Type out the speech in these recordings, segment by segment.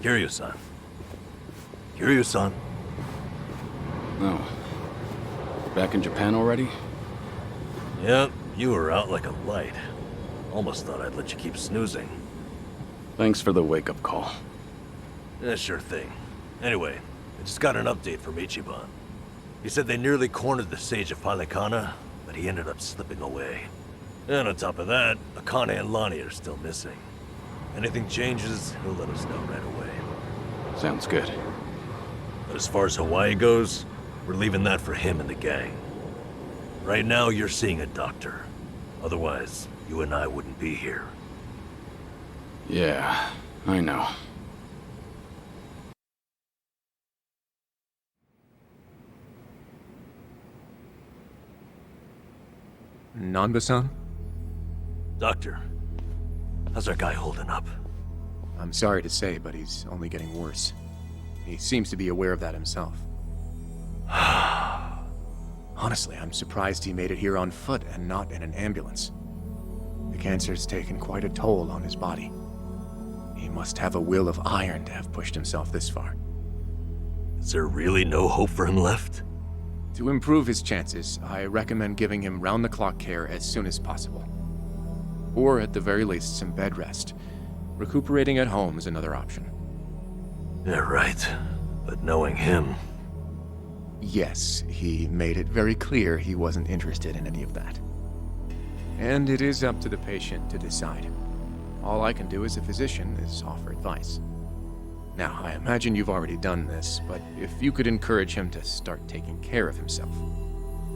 Kiryu-san. Kiryu-san. Oh. Back in Japan already? Yep, you were out like a light. Almost thought I'd let you keep snoozing. Thanks for the wake-up call. Yeah, sure thing. Anyway, I just got an update from Ichiban. He said they nearly cornered the Sage of Palikana, but he ended up slipping away. And on top of that, Akane and Lonnie are still missing. Anything changes, he'll let us know right away. Sounds good. But as far as Hawaii goes, we're leaving that for him and the gang. Right now, you're seeing a doctor. Otherwise, you and I wouldn't be here. Yeah, I know. Nanba-san? Doctor, how's our guy holding up? I'm sorry to say, but he's only getting worse. He seems to be aware of that himself. Honestly, I'm surprised he made it here on foot and not in an ambulance. The cancer's taken quite a toll on his body. He must have a will of iron to have pushed himself this far. Is there really no hope for him left? To improve his chances, I recommend giving him round-the-clock care as soon as possible. Or at the very least, some bed rest. Recuperating at home is another option. Yeah, right. But knowing him... Yes, he made it very clear he wasn't interested in any of that. And it is up to the patient to decide. All I can do as a physician is offer advice. Now, I imagine you've already done this, but if you could encourage him to start taking care of himself.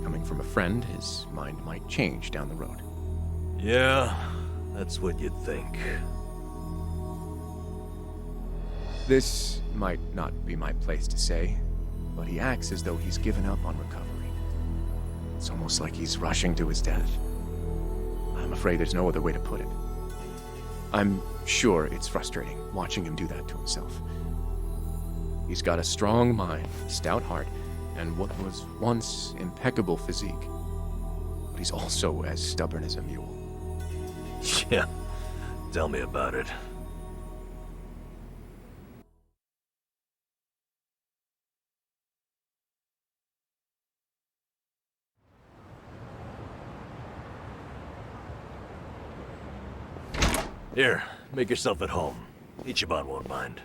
Coming from a friend, his mind might change down the road. Yeah, that's what you'd think. This might not be my place to say, but he acts as though he's given up on recovery. It's almost like he's rushing to his death. I'm afraid there's no other way to put it. I'm sure it's frustrating watching him do that to himself. He's got a strong mind, stout heart, and what was once impeccable physique. But he's also as stubborn as a mule. Yeah, tell me about it. Here, make yourself at home. Ichiban won't mind.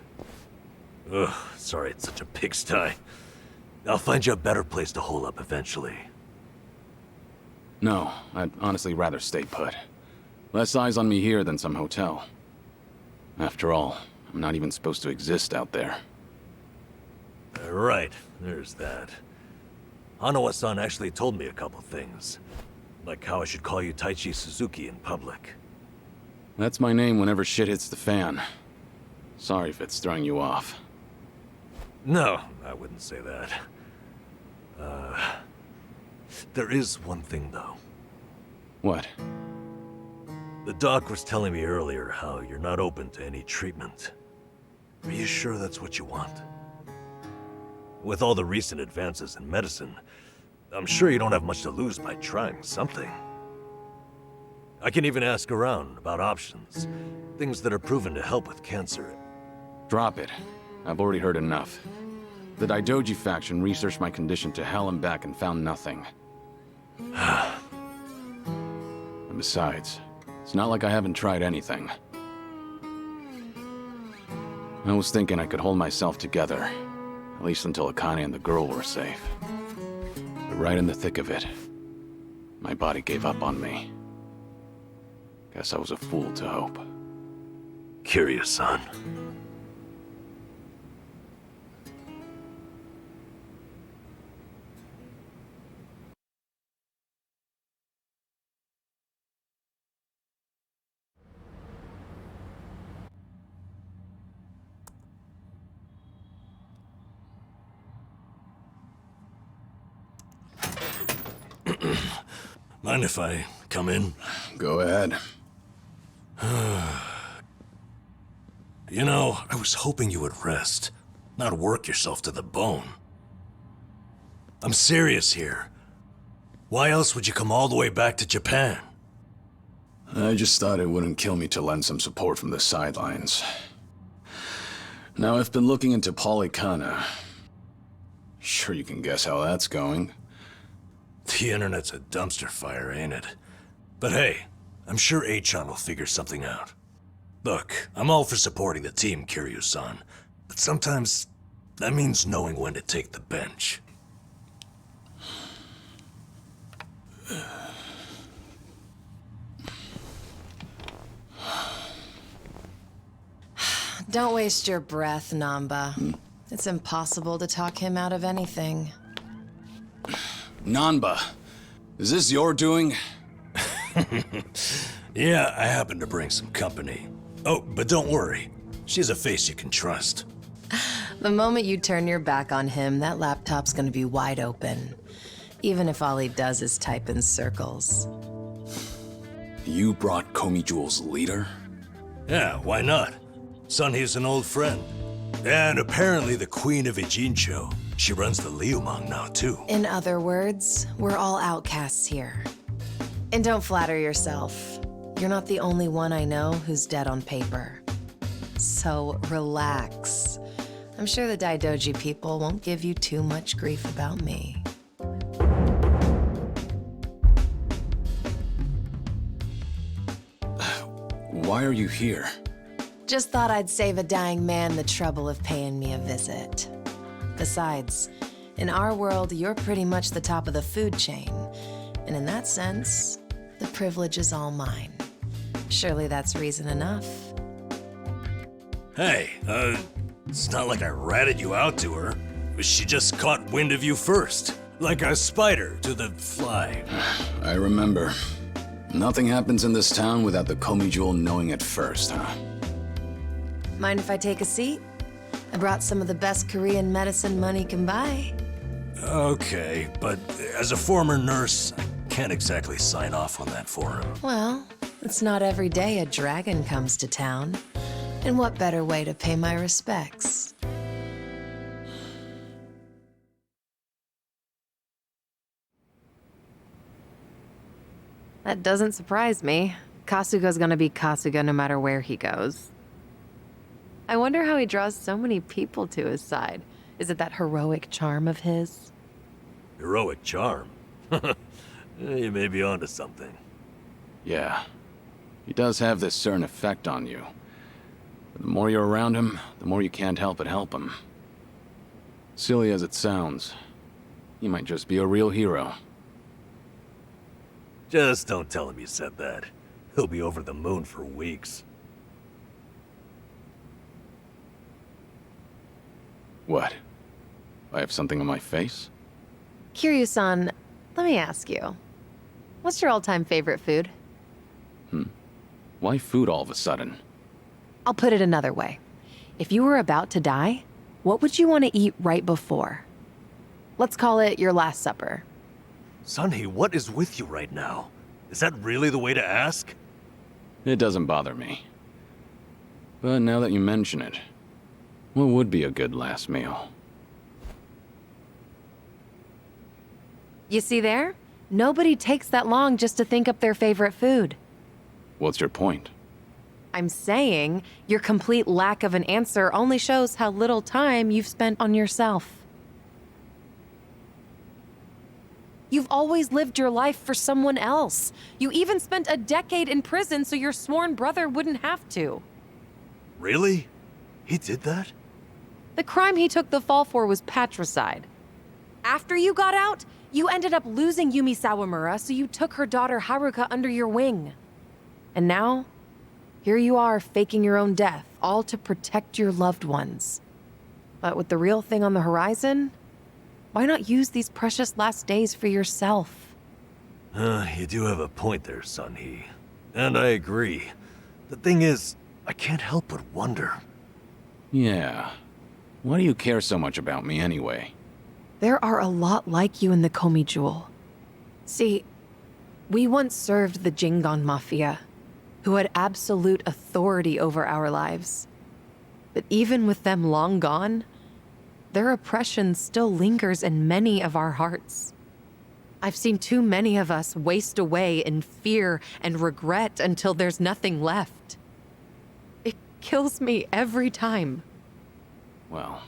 Ugh, sorry it's such a pigsty. I'll find you a better place to hole up eventually. No, I'd honestly rather stay put. Less eyes on me here than some hotel. After all, I'm not even supposed to exist out there. Right, there's that. Hanawa-san actually told me a couple things. Like how I should call you Taichi Suzuki in public. That's my name whenever shit hits the fan. Sorry if it's throwing you off. No, I wouldn't say that. There is one thing, though. What? The doc was telling me earlier how you're not open to any treatment. Are you sure that's what you want? With all the recent advances in medicine, I'm sure you don't have much to lose by trying something. I can even ask around about options. Things that are proven to help with cancer. Drop it. I've already heard enough. The Daidoji faction researched my condition to hell and back and found nothing. And besides, it's not like I haven't tried anything. I was thinking I could hold myself together, at least until Akane and the girl were safe. But right in the thick of it, my body gave up on me. Guess I was a fool to hope. Curious-san. Mind if I come in? Go ahead. You know, I was hoping you would rest, not work yourself to the bone. I'm serious here. Why else would you come all the way back to Japan? I just thought it wouldn't kill me to lend some support from the sidelines. Now, I've been looking into Polycana. Sure you can guess how that's going. The internet's a dumpster fire, ain't it? But hey, I'm sure Achan will figure something out. Look, I'm all for supporting the team, Kiryu-san, but sometimes that means knowing when to take the bench. Don't waste your breath, Namba. It's impossible to talk him out of anything. Nanba, is this your doing? Yeah, I happen to bring some company. Oh, but don't worry. She's a face you can trust. The moment you turn your back on him, that laptop's gonna be wide open. Even if all he does is type in circles. You brought Komi Jewel's leader? Yeah, why not? Sunhee's an old friend. And apparently the Queen of Ijincho. She runs the Liumang now, too. In other words, we're all outcasts here. And don't flatter yourself. You're not the only one I know who's dead on paper. So relax. I'm sure the Daidoji people won't give you too much grief about me. Why are you here? Just thought I'd save a dying man the trouble of paying me a visit. Besides, in our world, you're pretty much the top of the food chain. And in that sense, the privilege is all mine. Surely that's reason enough. Hey, it's not like I ratted you out to her. She just caught wind of you first. Like a spider to the fly. I remember. Nothing happens in this town without the Komi Jewel knowing it first, huh? Mind if I take a seat? I brought some of the best Korean medicine money can buy. Okay, but as a former nurse, I can't exactly sign off on that for him. Well, it's not every day a dragon comes to town. And what better way to pay my respects? That doesn't surprise me. Kasuga's gonna be Kasuga no matter where he goes. I wonder how he draws so many people to his side. Is it that heroic charm of his? Heroic charm? You may be onto something. Yeah. He does have this certain effect on you. But the more you're around him, the more you can't help but help him. Silly as it sounds, he might just be a real hero. Just don't tell him you said that. He'll be over the moon for weeks. What? I have something on my face? Kiryu-san, let me ask you. What's your all-time favorite food? Why food all of a sudden? I'll put it another way. If you were about to die, what would you want to eat right before? Let's call it your last supper. Sunhee, what is with you right now? Is that really the way to ask? It doesn't bother me. But now that you mention it, what would be a good last meal? You see there? Nobody takes that long just to think up their favorite food. What's your point? I'm saying your complete lack of an answer only shows how little time you've spent on yourself. You've always lived your life for someone else. You even spent a decade in prison so your sworn brother wouldn't have to. Really? He did that? The crime he took the fall for was patricide. After you got out, you ended up losing Yumi Sawamura, so you took her daughter Haruka under your wing. And now, here you are faking your own death, all to protect your loved ones. But with the real thing on the horizon, why not use these precious last days for yourself? You do have a point there, Sunhee. And I agree. The thing is, I can't help but wonder. Yeah. Why do you care so much about me anyway? There are a lot like you in the Komi Jewel. See, we once served the Jingon Mafia, who had absolute authority over our lives. But even with them long gone, their oppression still lingers in many of our hearts. I've seen too many of us waste away in fear and regret until there's nothing left. It kills me every time. Well,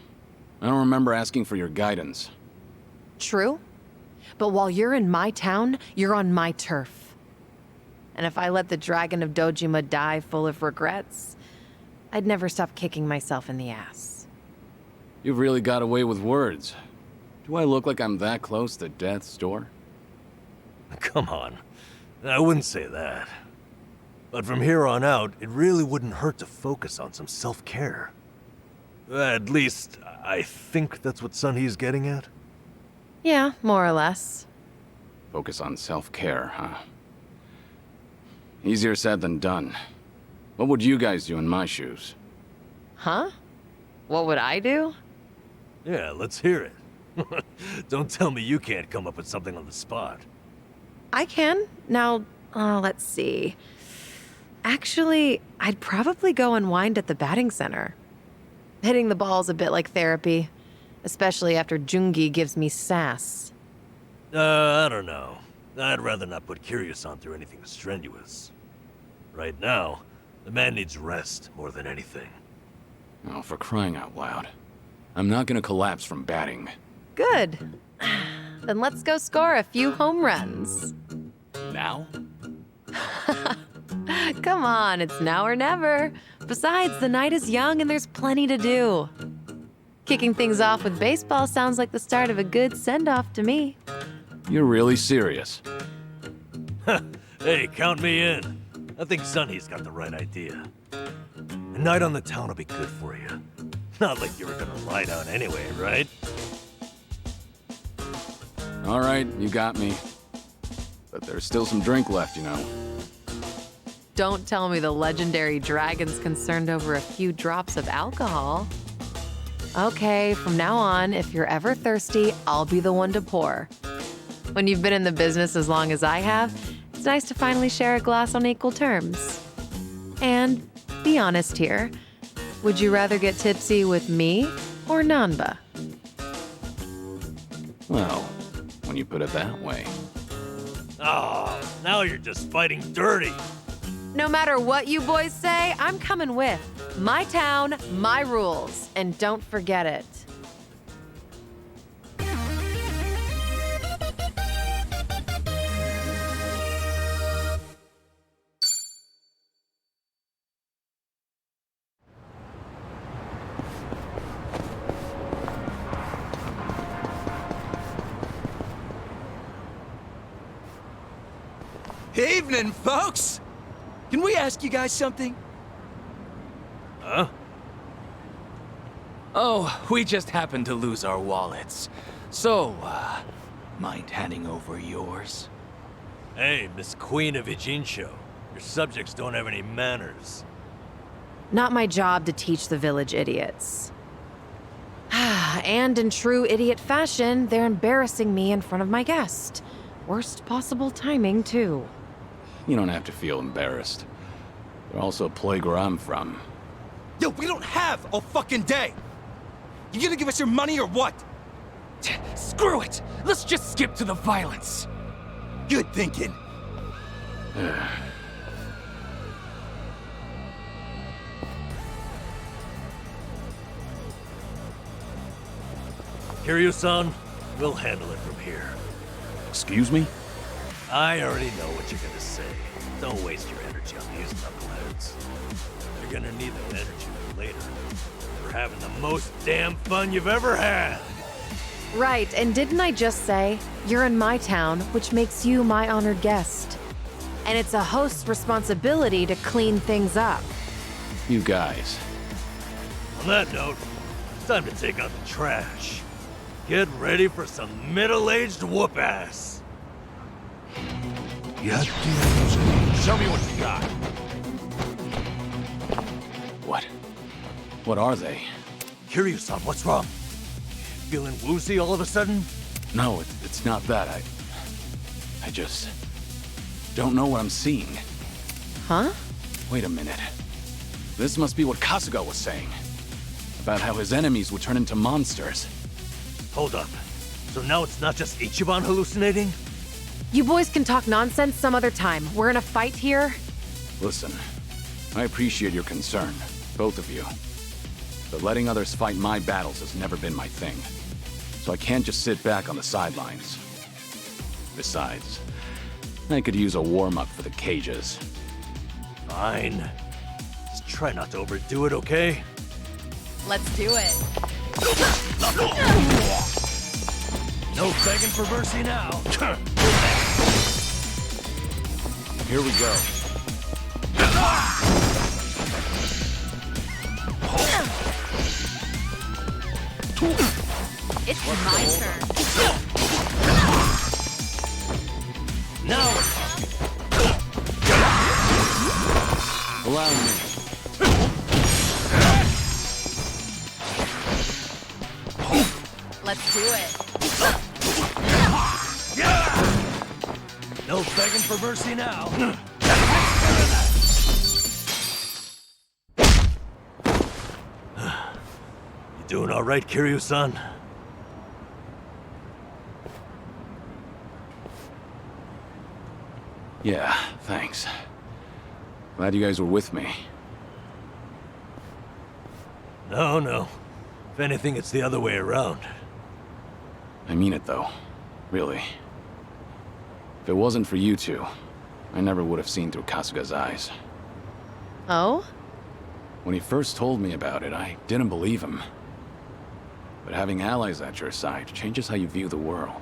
I don't remember asking for your guidance. True. But while you're in my town, you're on my turf. And if I let the Dragon of Dojima die full of regrets, I'd never stop kicking myself in the ass. You've really got away with words. Do I look like I'm that close to death's door? Come on. I wouldn't say that. But from here on out, it really wouldn't hurt to focus on some self-care. At least, I think that's what Sunhee's getting at. Yeah, more or less. Focus on self-care, huh? Easier said than done. What would you guys do in my shoes? Huh? What would I do? Yeah, let's hear it. Don't tell me you can't come up with something on the spot. I can. Now, let's see. Actually, I'd probably go unwind at the batting center. Hitting the ball's a bit like therapy, especially after Jungi gives me sass. I don't know. I'd rather not put Kiryu-san through anything strenuous. Right now, the man needs rest more than anything. Oh, for crying out loud. I'm not gonna collapse from batting. Good. Then let's go score a few home runs. Now? Come on, it's now or never. Besides, the night is young and there's plenty to do. Kicking things off with baseball sounds like the start of a good send-off to me. You're really serious? Hey, count me in. I think Sunny's got the right idea. A night on the town will be good for you. Not like you were gonna lie down anyway, right? All right, you got me. But there's still some drink left, you know. Don't tell me the legendary dragon's concerned over a few drops of alcohol. Okay, from now on, if you're ever thirsty, I'll be the one to pour. When you've been in the business as long as I have, it's nice to finally share a glass on equal terms. And be honest here, would you rather get tipsy with me or Nanba? Well, when you put it that way. Oh, now you're just fighting dirty. No matter what you boys say, I'm coming with. My town, my rules, and don't forget it. Evening, folks! Can we ask you guys something? Huh? Oh, we just happened to lose our wallets. So, mind handing over yours? Hey, Miss Queen of Ijincho. Your subjects don't have any manners. Not my job to teach the village idiots. And in true idiot fashion, they're embarrassing me in front of my guest. Worst possible timing, too. You don't have to feel embarrassed. They're also a place where I'm from. Yo, we don't have a fucking day! You gonna give us your money or what? Screw it! Let's just skip to the violence! Good thinking. Kiryu-san, we'll handle it from here. Excuse me? I already know what you're gonna say. Don't waste your energy on these knuckleheads. You're gonna need that energy for later. For having the most damn fun you've ever had. Right, and didn't I just say, you're in my town, which makes you my honored guest. And it's a host's responsibility to clean things up. You guys. On that note, it's time to take out the trash. Get ready for some middle-aged whoop-ass. Show me what you got. What are they? Kiryu-san, what's wrong? Feeling woozy all of a sudden? No, it's not that. I just don't know what I'm seeing. Huh? Wait a minute. This must be what Kasuga was saying. About how his enemies would turn into monsters. Hold up. So now it's not just Ichiban hallucinating? You boys can talk nonsense some other time. We're in a fight here. Listen, I appreciate your concern, both of you. but letting others fight my battles has never been my thing. So I can't just sit back on the sidelines. Besides, I could use a warm-up for the cages. Fine. Just try not to overdo it, okay? Let's do it. No begging for mercy now. Here we go. It's my turn. Now Allow me. Let's do it. no begging for mercy now. You doing all right, Kiryu-san? Yeah, thanks. Glad you guys were with me. No. If anything, it's the other way around. I mean it, though. Really. If it wasn't for you two, I never would have seen through Kasuga's eyes. Oh? When he first told me about it, I didn't believe him. But having allies at your side changes how you view the world.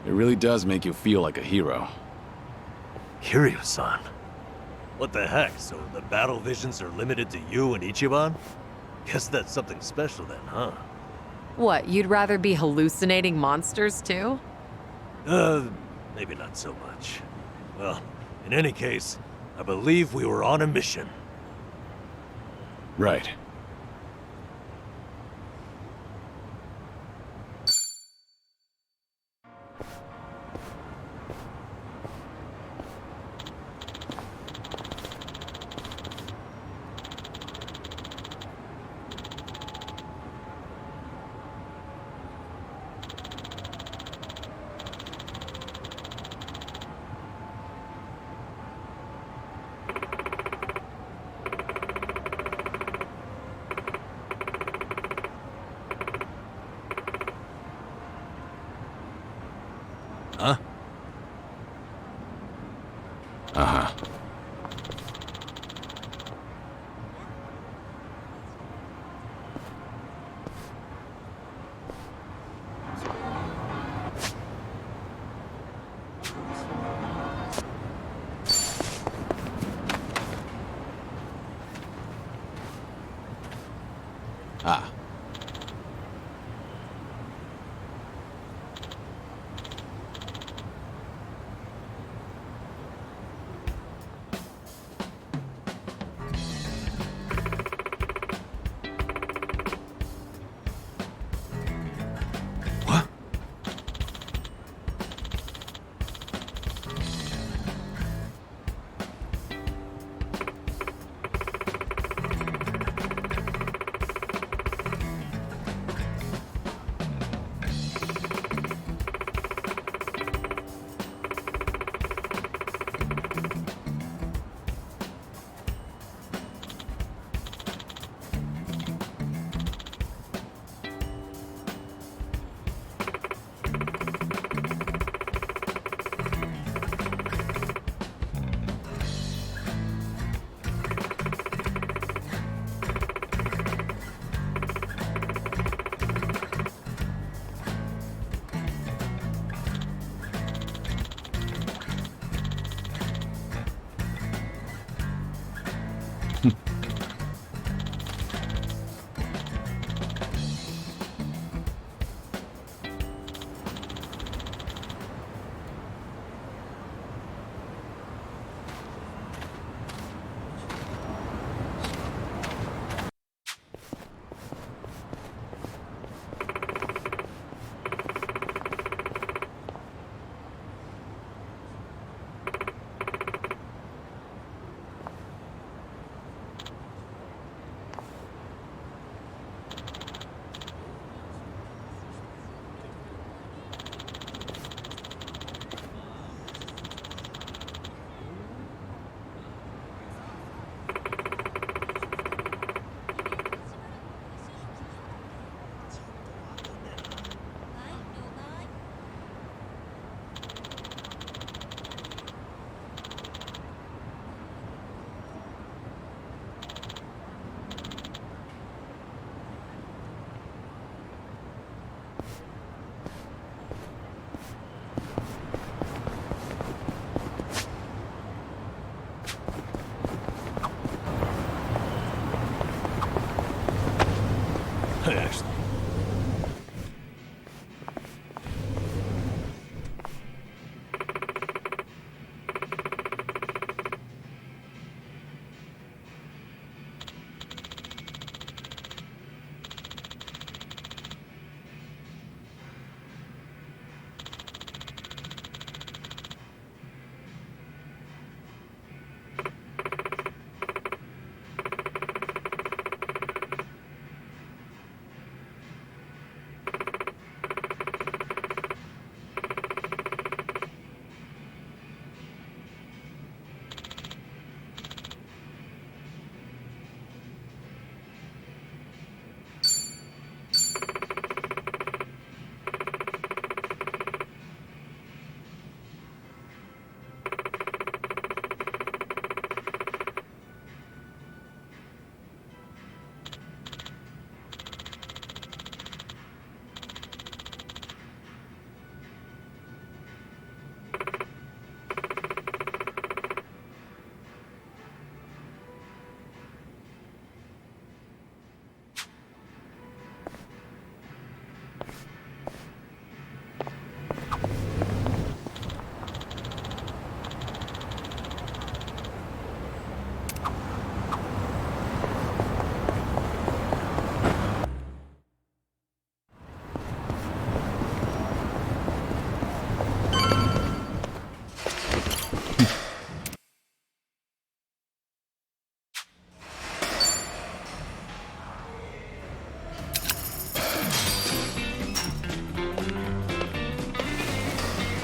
It really does make you feel like a hero. Kiryu-san? What the heck? So the battle visions are limited to you and Ichiban? Guess that's something special then, huh? What, you'd rather be hallucinating monsters too? Maybe not so much. Well, in any case, I believe we were on a mission. Right. Huh? Uh-huh. Ah. What? Actually,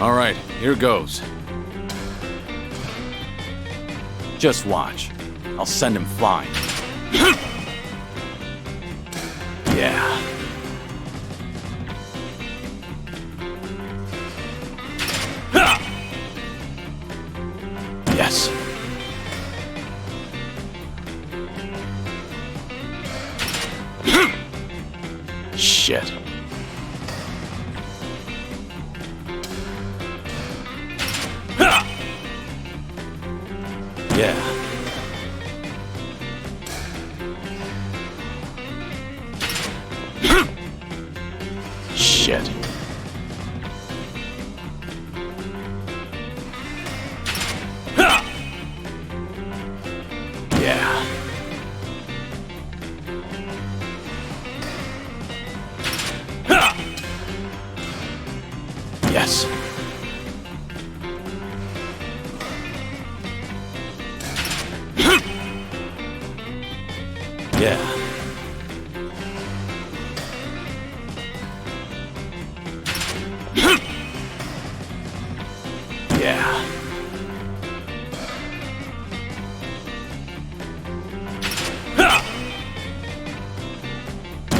All right, here goes. Just watch. I'll send him flying. Yeah. Yes. Shit. Yeah. Shit. Yeah. Yes. Yeah. Yeah.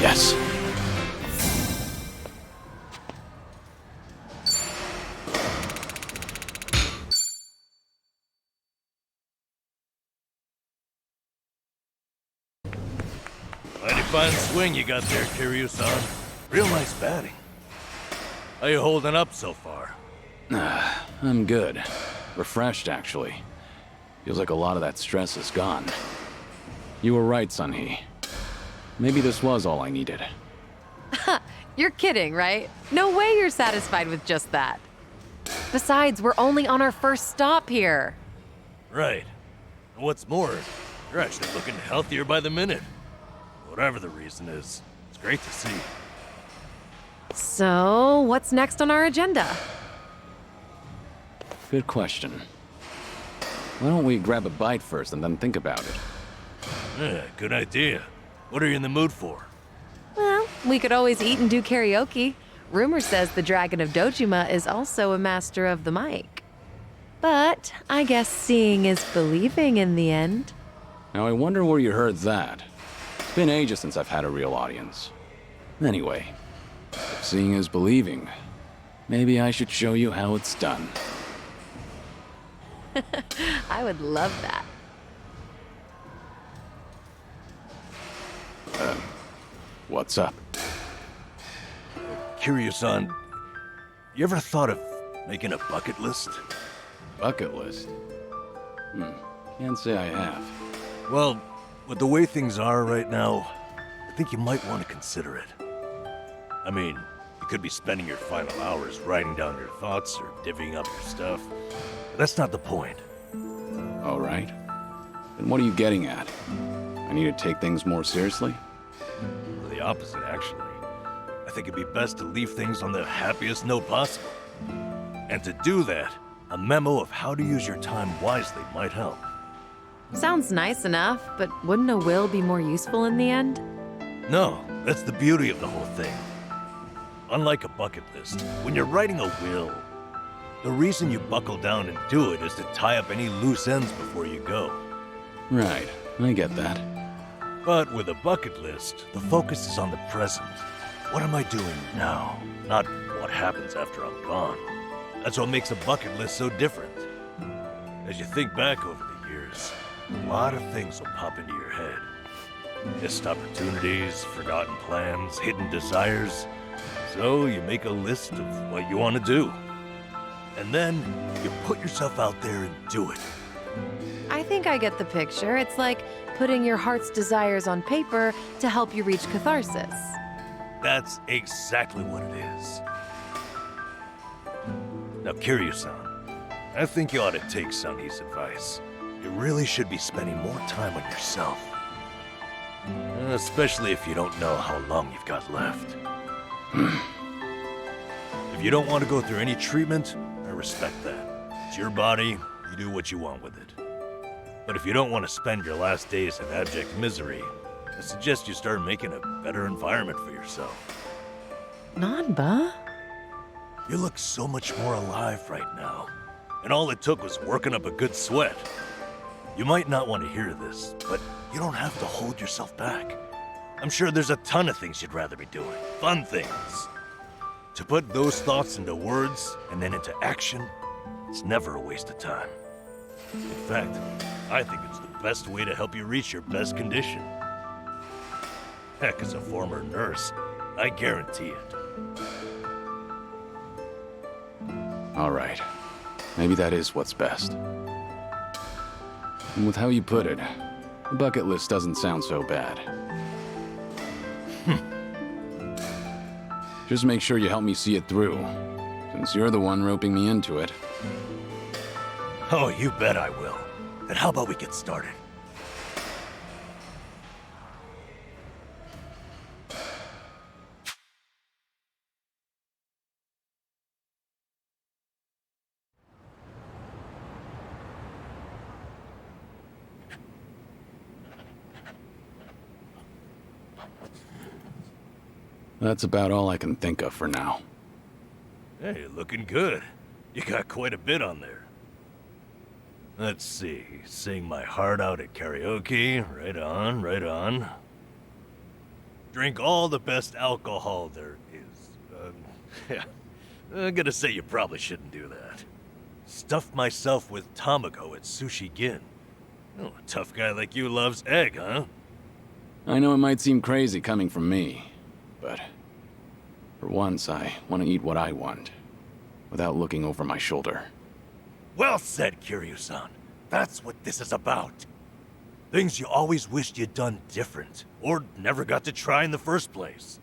Yes. mighty fine swing you got there, Kiryu-san. Real nice batting. How you holding up so far? I'm good. Refreshed, actually. Feels like a lot of that stress is gone. You were right, Sunhee. Maybe this was all I needed. You're kidding, right? No way you're satisfied with just that. Besides, we're only on our first stop here. Right. And what's more, you're actually looking healthier by the minute. Whatever the reason is, it's great to see. So, what's next on our agenda? Good question. Why don't we grab a bite first and then think about it? Yeah, good idea. What are you in the mood for? Well, we could always eat and do karaoke. Rumor says the Dragon of Dojima is also a master of the mic. But I guess seeing is believing in the end. Now I wonder where you heard that. It's been ages since I've had a real audience. Anyway, if seeing is believing, maybe I should show you how it's done. I would love that. What's up? Kiryu-san, you ever thought of making a bucket list? Bucket list? Can't say I have. Well, with the way things are right now, think you might want to consider it. I mean, you could be spending your final hours writing down your thoughts or divvying up your stuff. But that's not the point. All right. Then what are you getting at? I need to take things more seriously? The opposite, actually. I think it'd be best to leave things on the happiest note possible. And to do that, a memo of how to use your time wisely might help. Sounds nice enough, but wouldn't a will be more useful in the end? No, that's the beauty of the whole thing. Unlike a bucket list, when you're writing a will, the reason you buckle down and do it is to tie up any loose ends before you go. Right, I get that. But with a bucket list, the focus is on the present. What am I doing now? Not what happens after I'm gone. That's what makes a bucket list so different. As you think back over the years, a lot of things will pop into your head. Missed opportunities, forgotten plans, hidden desires. So you make a list of what you want to do. And then you put yourself out there and do it. I think I get the picture. It's like putting your heart's desires on paper to help you reach catharsis. That's exactly what it is. Now, Kiryu-san, I think you ought to take Sunny's advice. You really should be spending more time on yourself. Especially if you don't know how long you've got left. If you don't want to go through any treatment, I respect that. It's your body, you do what you want with it. But if you don't want to spend your last days in abject misery, I suggest you start making a better environment for yourself. Nanba? You look so much more alive right now. And all it took was working up a good sweat. You might not want to hear this, but you don't have to hold yourself back. I'm sure there's a ton of things you'd rather be doing. Fun things. To put those thoughts into words and then into action, it's never a waste of time. In fact, I think it's the best way to help you reach your best condition. Heck, as a former nurse, I guarantee it. All right. Maybe that is what's best. And with how you put it, the bucket list doesn't sound so bad. Just make sure you help me see it through, since you're the one roping me into it. Oh, you bet I will. Then how about we get started? That's about all I can think of for now. Hey, looking good. You got quite a bit on there. Let's see. Sing my heart out at karaoke. Right on, right on. Drink all the best alcohol there is. Yeah. I'm gonna say you probably shouldn't do that. Stuff myself with tamago at Sushi Gin. Oh, a tough guy like you loves egg, huh? I know it might seem crazy coming from me, but for once I want to eat what I want, without looking over my shoulder. Well said, Kiryu-san. That's what this is about. Things you always wished you'd done different, or never got to try in the first place.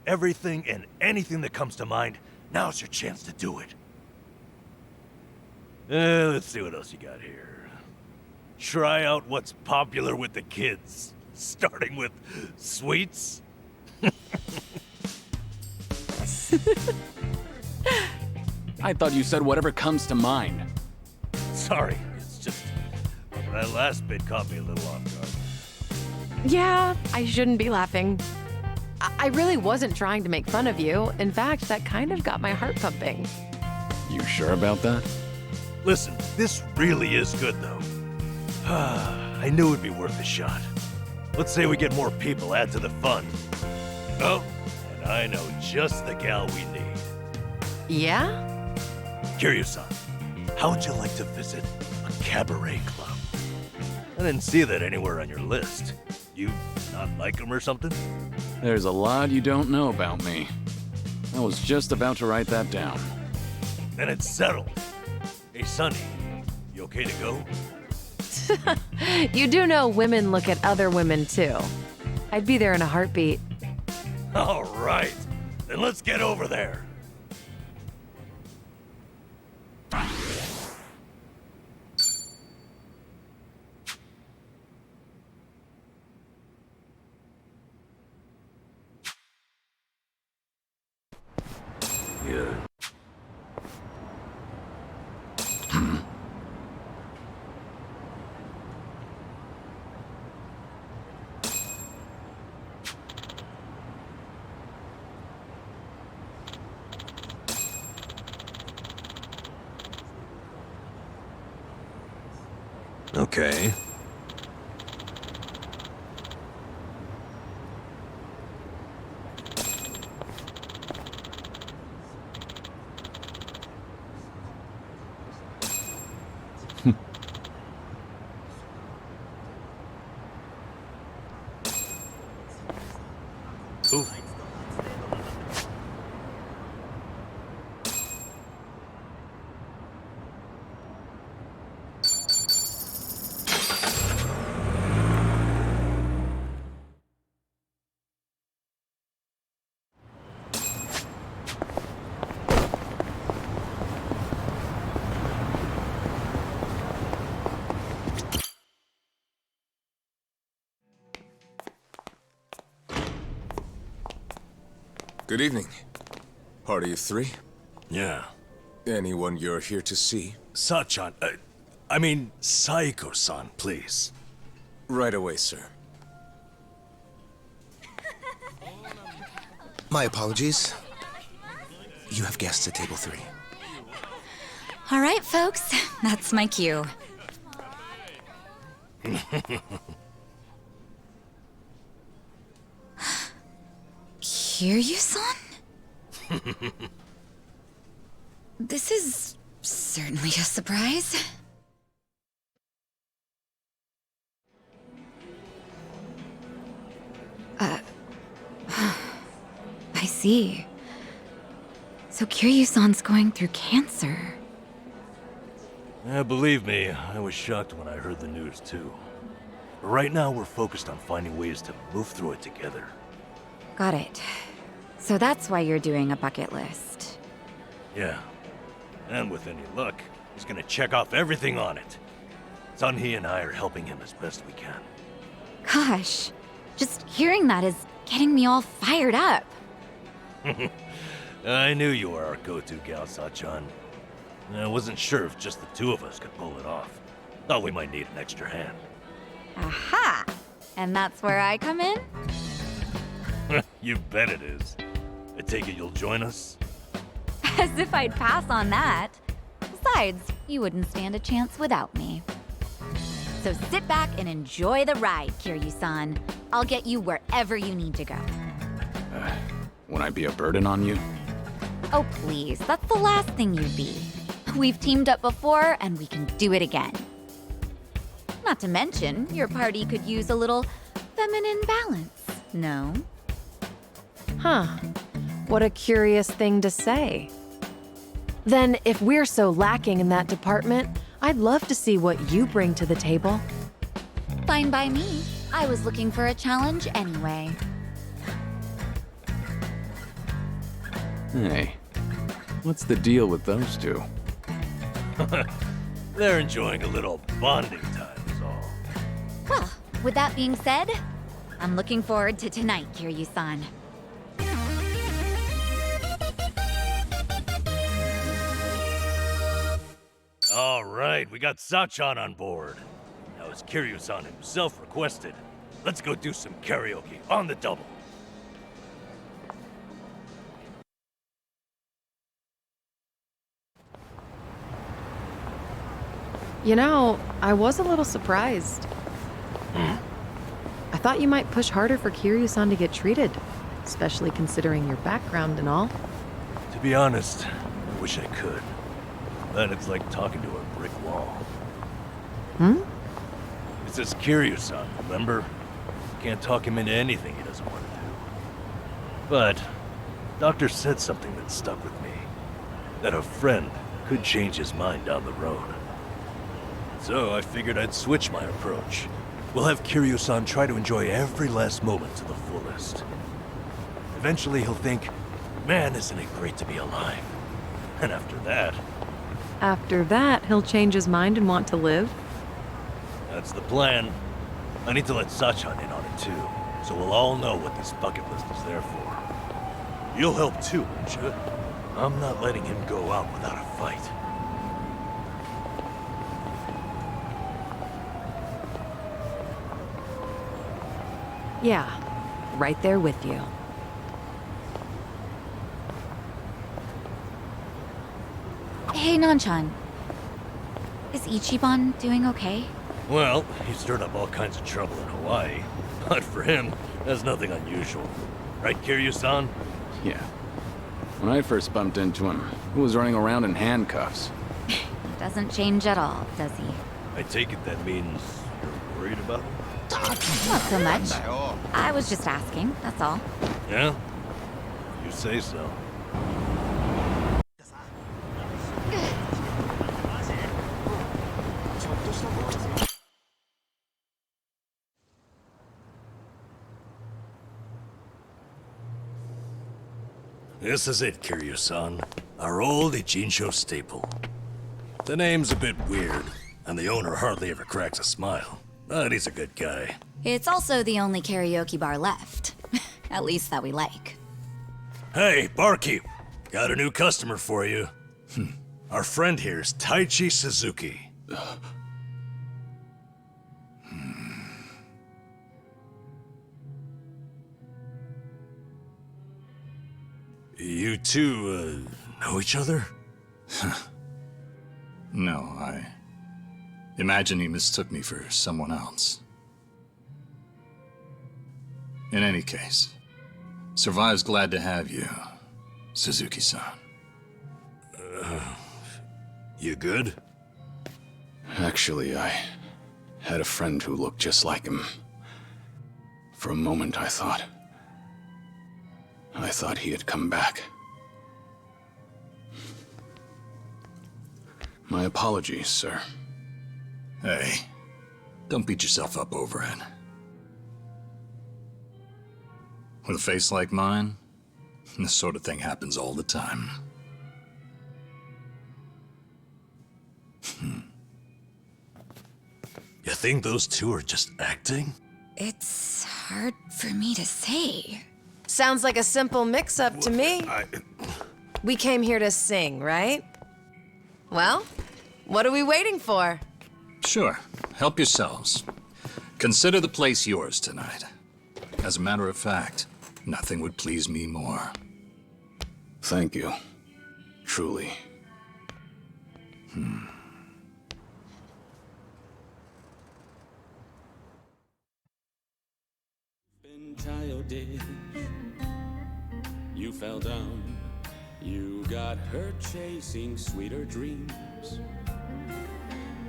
Everything and anything that comes to mind, now's your chance to do it. Let's see what else you got here. Try out what's popular with the kids, starting with sweets. I thought you said whatever comes to mind. Sorry, it's just that last bit caught me a little off guard. Yeah, I shouldn't be laughing. I really wasn't trying to make fun of you. In fact, that kind of got my heart pumping. You sure about that? Listen, this really is good, though. I knew it'd be worth a shot. Let's say we get more people, add to the fun. Oh, and I know just the gal we need. Yeah? Kiryu-san, how would you like to visit a cabaret club? I didn't see that anywhere on your list. You not like them or something? There's a lot you don't know about me. I was just about to write that down. Then it's settled. Hey, Sonny, you okay to go? You do know women look at other women too. I'd be there in a heartbeat. All right, then let's get over there. Yeah. Okay. Oof. Good evening. Party of three? Yeah. Anyone you're here to see? Sachan, I mean, Saiko-san, please. Right away, sir. My apologies. You have guests at table 3. All right, folks. That's my cue. Seiryu-san? This is certainly a surprise. I see. So Kiryu-san's going through cancer. Yeah, believe me, I was shocked when I heard the news too. But right now we're focused on finding ways to move through it together. Got it. So that's why you're doing a bucket list. Yeah. And with any luck, he's gonna check off everything on it. Sunhee and I are helping him as best we can. Gosh, just hearing that is getting me all fired up. I knew you were our go-to gal, Sachan. I wasn't sure if just the two of us could pull it off. Thought we might need an extra hand. Aha! And that's where I come in? You bet it is. I take it you'll join us? As if I'd pass on that. Besides, you wouldn't stand a chance without me. So sit back and enjoy the ride, Kiryu-san. I'll get you wherever you need to go. Won't I be a burden on you? Oh, please, that's the last thing you'd be. We've teamed up before, and we can do it again. Not to mention, your party could use a little feminine balance, no? Huh. What a curious thing to say. Then, if we're so lacking in that department, I'd love to see what you bring to the table. Fine by me. I was looking for a challenge anyway. Hey, what's the deal with those two? They're enjoying a little bonding time is all. Well, with that being said, I'm looking forward to tonight, Kiryu-san. All right, we got Sachan on board. Now, as Kiryu-san himself requested, let's go do some karaoke on the double. You know, I was a little surprised. I thought you might push harder for Kiryu-san to get treated, especially considering your background and all. To be honest, I wish I could. But it's like talking to a brick wall. Hmm? It's this Kiryu-san, remember? Can't talk him into anything he doesn't want to do. But, Doctor said something that stuck with me. That a friend could change his mind down the road. So I figured I'd switch my approach. We'll have Kiryu-san try to enjoy every last moment to the fullest. Eventually he'll think, man, isn't it great to be alive? And after that, After that, he'll change his mind and want to live? that's the plan. I need to let Sachan in on it too, so we'll all know what this bucket list is there for. You'll help too, won't you? I'm not letting him go out without a fight. Yeah, right there with you. Hey, Nanchan. Is Ichiban doing okay? Well, he stirred up all kinds of trouble in Hawaii. But for him, that's nothing unusual. Right, Kiryu-san? Yeah. When I first bumped into him, he was running around in handcuffs. Doesn't change at all, does he? I take it that means you're worried about him? Not so much. I was just asking, that's all. Yeah? You say so. This is it, Kiryu-san. Our old Ichinsho staple. The name's a bit weird, and the owner hardly ever cracks a smile. But he's a good guy. It's also the only karaoke bar left. At least that we like. Hey, barkeep. Got a new customer for you. Our friend here's Taichi Suzuki. You two, know each other? No, I imagine he mistook me for someone else. In any case, Survive's glad to have you, Suzuki-san. You good? Actually, I had a friend who looked just like him. For a moment, I thought he had come back. My apologies, sir. Hey, don't beat yourself up over it. With a face like mine, this sort of thing happens all the time. You think those two are just acting? It's hard for me to say. Sounds like a simple mix-up to me. I... We came here to sing, right? Well, what are we waiting for? Sure, help yourselves. Consider the place yours tonight. As a matter of fact, nothing would please me more. Thank you. Truly. Been childish. You fell down. You got hurt chasing sweeter dreams.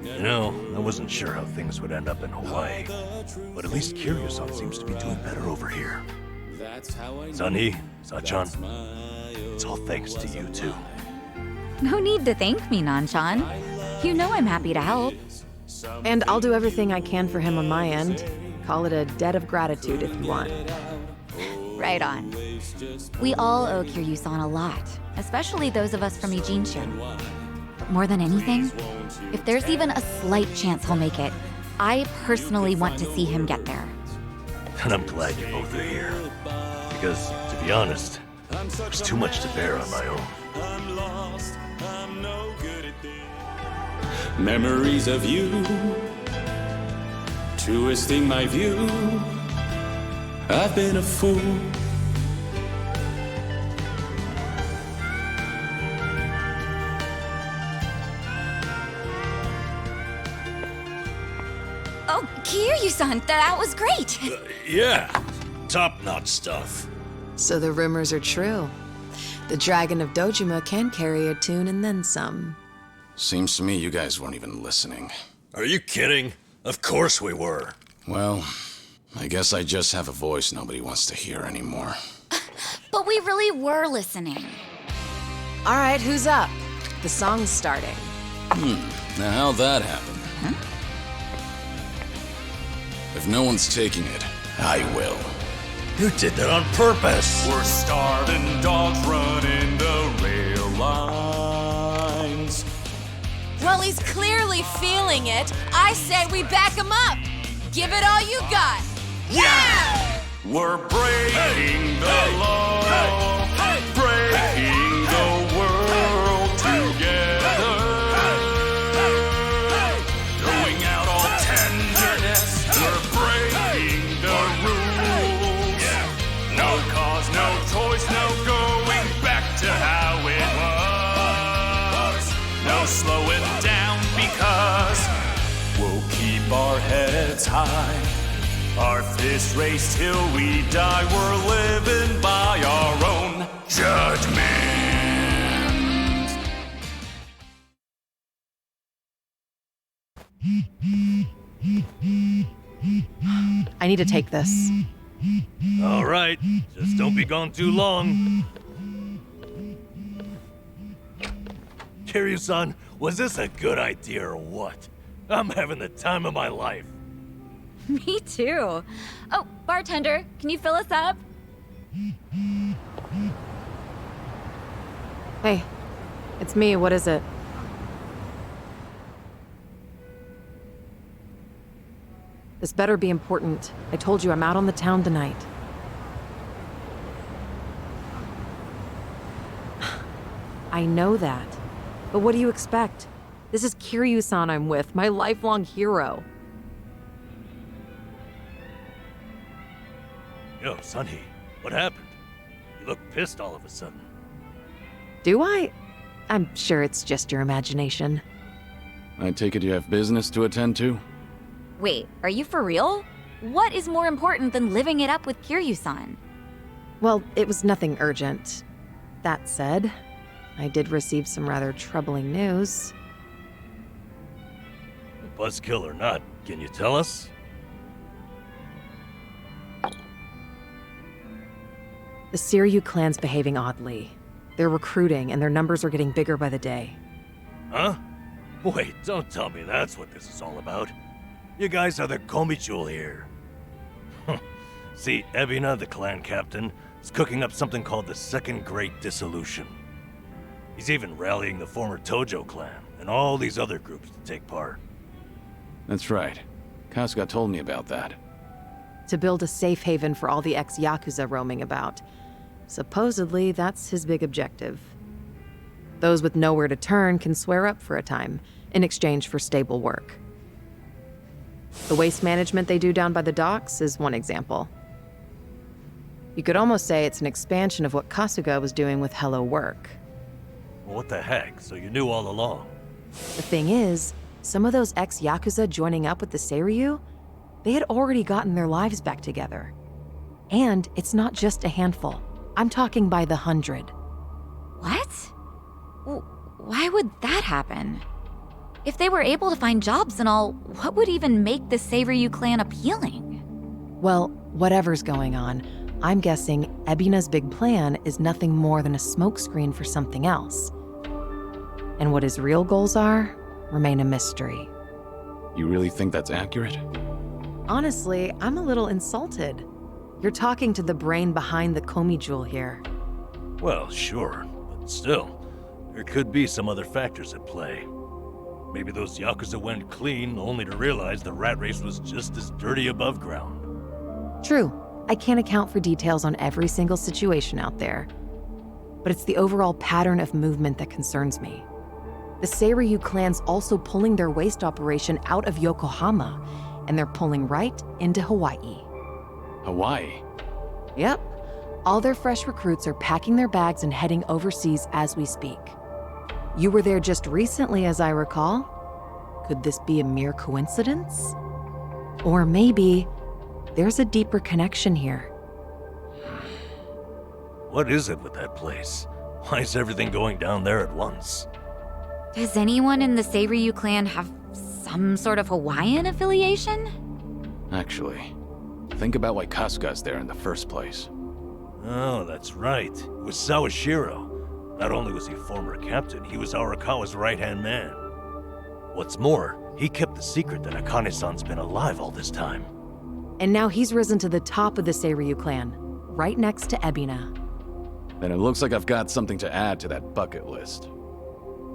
You know, I wasn't sure how things would end up in Hawaii. But at least Kiryu-san seems to be doing better over here. That's how I Sunny, Sachan, it's all thanks to you two. No need to thank me, Nanchan. You know I'm happy to help. And I'll do everything I can for him on my end. Call it a debt of gratitude if you want. Right on. We all owe Kiryu-san a lot, especially those of us from Ijinsho. But more than anything, if there's even a slight chance he'll make it, I personally want to see him get there. And I'm glad you both are here. Because, to be honest, there's too much to bear on my own. I'm lost. I'm no good at this. Memories of you, twisting my view. I've been a fool. Oh, Kiryu-san, that was great! Yeah, top-notch stuff. So the rumors are true. The Dragon of Dojima can carry a tune and then some. Seems to me you guys weren't even listening. Are you kidding? Of course we were. Well, I guess I just have a voice nobody wants to hear anymore. But we really were listening. All right, who's up? The song's starting. Now how'd that happen? Huh? If If no one's taking it, I will. You did that on purpose! We're starving dogs running the rail lines. Well, he's clearly feeling it. I said we back him up. Give it all you got. Yeah! We're breaking the law, breaking the world together. Throwing out all tenderness, we're breaking the rules. No cause, no choice, no going back to how it was. No slowing down because we'll keep our heads high. Our fist raised till we die. We're living by our own judgment. I need to take this. All right, just don't be gone too long. Kiryu-san, was this a good idea or what? I'm having the time of my life. Me too. Oh, bartender, can you fill us up? Hey, it's me. What is it? This better be important. I told you I'm out on the town tonight. I know that. But what do you expect? This is Kiryu-san I'm with, my lifelong hero. Yo, Sunny, what happened? You look pissed all of a sudden. Do I? I'm sure it's just your imagination. I take it you have business to attend to? Wait, are you for real? What is more important than living it up with Kiryu-san? Well, it was nothing urgent. That said, I did receive some rather troubling news. Buzzkill or not, can you tell us? The Seiryu clan's behaving oddly. They're recruiting, and their numbers are getting bigger by the day. Huh? Wait, don't tell me that's what this is all about. You guys are the Komi-jewel here. See, Ebina, the clan captain, is cooking up something called the Second Great Dissolution. He's even rallying the former Tojo clan and all these other groups to take part. That's right. Kasuga told me about that. To build a safe haven for all the ex-Yakuza roaming about. Supposedly, that's his big objective. Those with nowhere to turn can swear up for a time, in exchange for stable work. The waste management they do down by the docks is one example. You could almost say it's an expansion of what Kasuga was doing with Hello Work. Well, what the heck? So you knew all along? The thing is, some of those ex-Yakuza joining up with the Seiryu, they had already gotten their lives back together. And it's not just a handful. I'm talking by the 100. What? Why would that happen? If they were able to find jobs and all, what would even make the Seiryu clan appealing? Well, whatever's going on, I'm guessing Ebina's big plan is nothing more than a smokescreen for something else. And what his real goals are remain a mystery. You really think that's accurate? Honestly, I'm a little insulted. You're talking to the brain behind the Komi-jewel here. Well, sure, but still, there could be some other factors at play. Maybe those Yakuza went clean only to realize the rat race was just as dirty above ground. True, I can't account for details on every single situation out there. But it's the overall pattern of movement that concerns me. The Seiryu clan's also pulling their waste operation out of Yokohama, and they're pulling right into Hawaii. Hawaii? Yep. All their fresh recruits are packing their bags and heading overseas as we speak. You were there just recently, as I recall. Could this be a mere coincidence? Or maybe there's a deeper connection here. What is it with that place? Why is everything going down there at once? Does anyone in the Seiryu clan have some sort of Hawaiian affiliation? Actually, think about why Kasuga's there in the first place. Oh, that's right. It was Sawashiro. Not only was he former captain, he was Arakawa's right-hand man. What's more, he kept the secret that Akane-san's been alive all this time. And now he's risen to the top of the Seiryu clan, right next to Ebina. Then it looks like I've got something to add to that bucket list.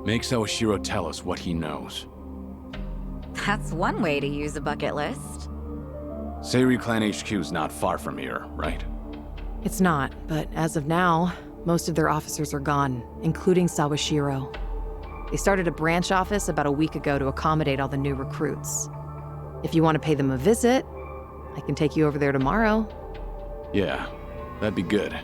Make Sawashiro tell us what he knows. That's one way to use a bucket list. Seiryu Clan HQ's not far from here, right? It's not, but as of now, most of their officers are gone, including Sawashiro. They started a branch office about a week ago to accommodate all the new recruits. If you want to pay them a visit, I can take you over there tomorrow. Yeah, that'd be good.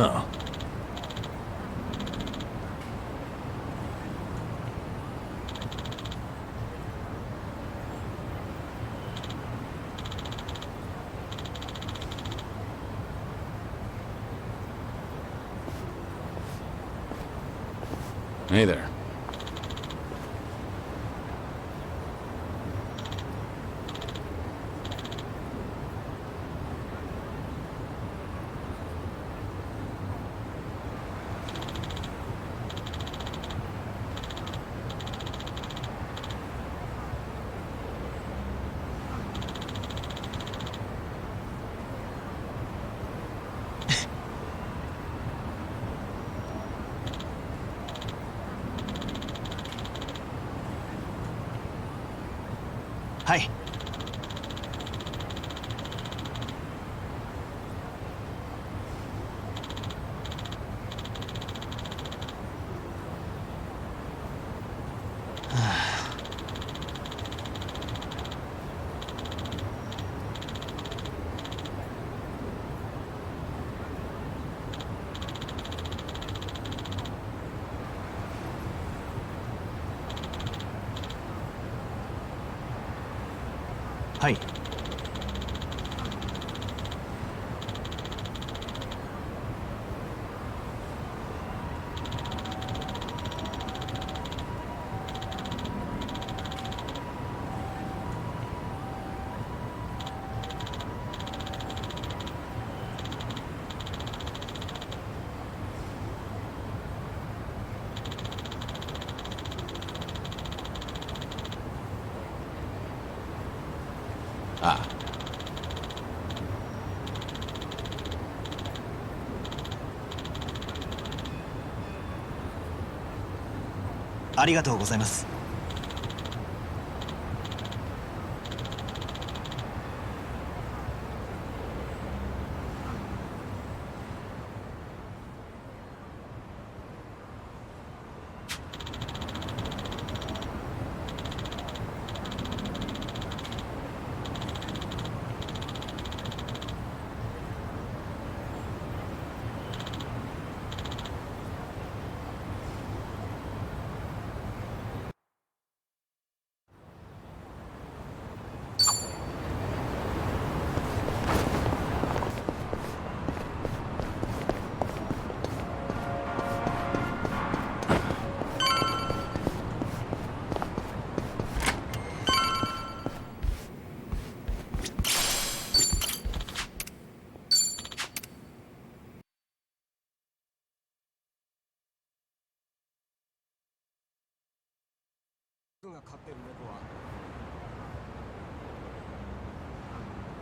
Oh. Hey there. Hi. Hi. あありがとうございます。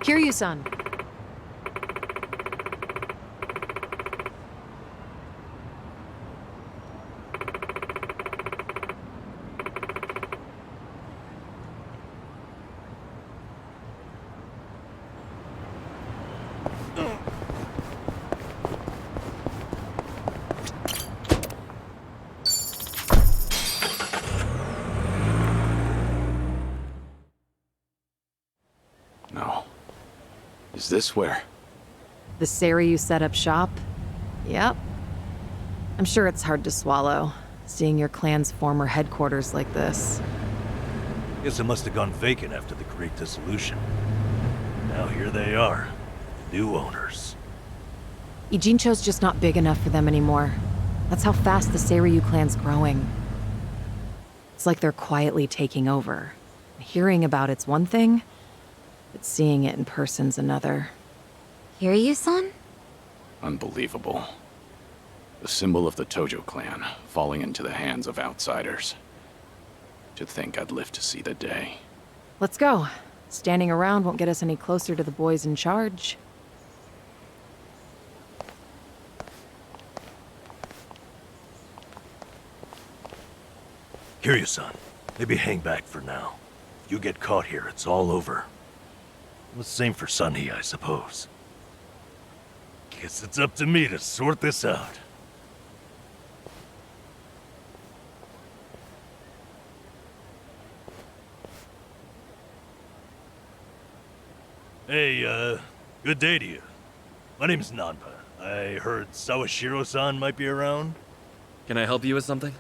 Kiryu-san. No. Is this where? The Seiryu set up shop? Yep. I'm sure it's hard to swallow, seeing your clan's former headquarters like this. Guess it must have gone vacant after the Great Dissolution. Now here they are, new owners. Ijincho's just not big enough for them anymore. That's how fast the Seiryu clan's growing. It's like they're quietly taking over. Hearing about it's one thing, but seeing it in person's another. Seiryu-san? Unbelievable. The symbol of the Tojo clan, falling into the hands of outsiders. To think I'd live to see the day. Let's go. Standing around won't get us any closer to the boys in charge. Kiryu-san, maybe hang back for now. If you get caught here, it's all over. The same for Sunny, I suppose. Guess it's up to me to sort this out. Hey, good day to you. My name's Nanpa. I heard Sawashiro-san might be around. Can I help you with something?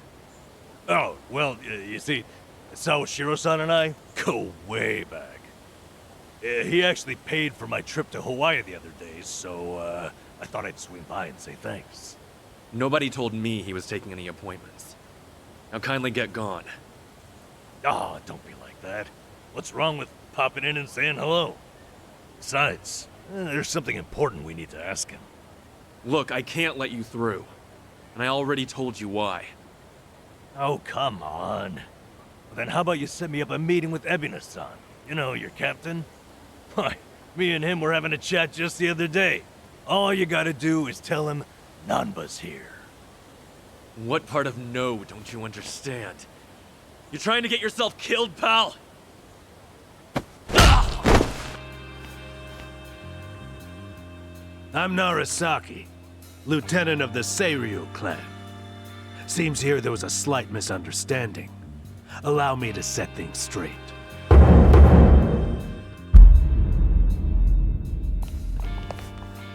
Oh, well, you see, Sawashiro-san and I go way back. He actually paid for my trip to Hawaii the other day, so, I thought I'd swing by and say thanks. Nobody told me he was taking any appointments. Now kindly get gone. Oh, don't be like that. What's wrong with popping in and saying hello? Besides, there's something important we need to ask him. Look, I can't let you through. And I already told you why. Oh, come on. Well, then how about you set me up a meeting with Ebina-san? You know, your captain? Why, me and him were having a chat just the other day. All you gotta do is tell him Nanba's here. What part of no don't you understand? You're trying to get yourself killed, pal? I'm Narasaki, lieutenant of the Seiryu clan. Seems here there was a slight misunderstanding. Allow me to set things straight.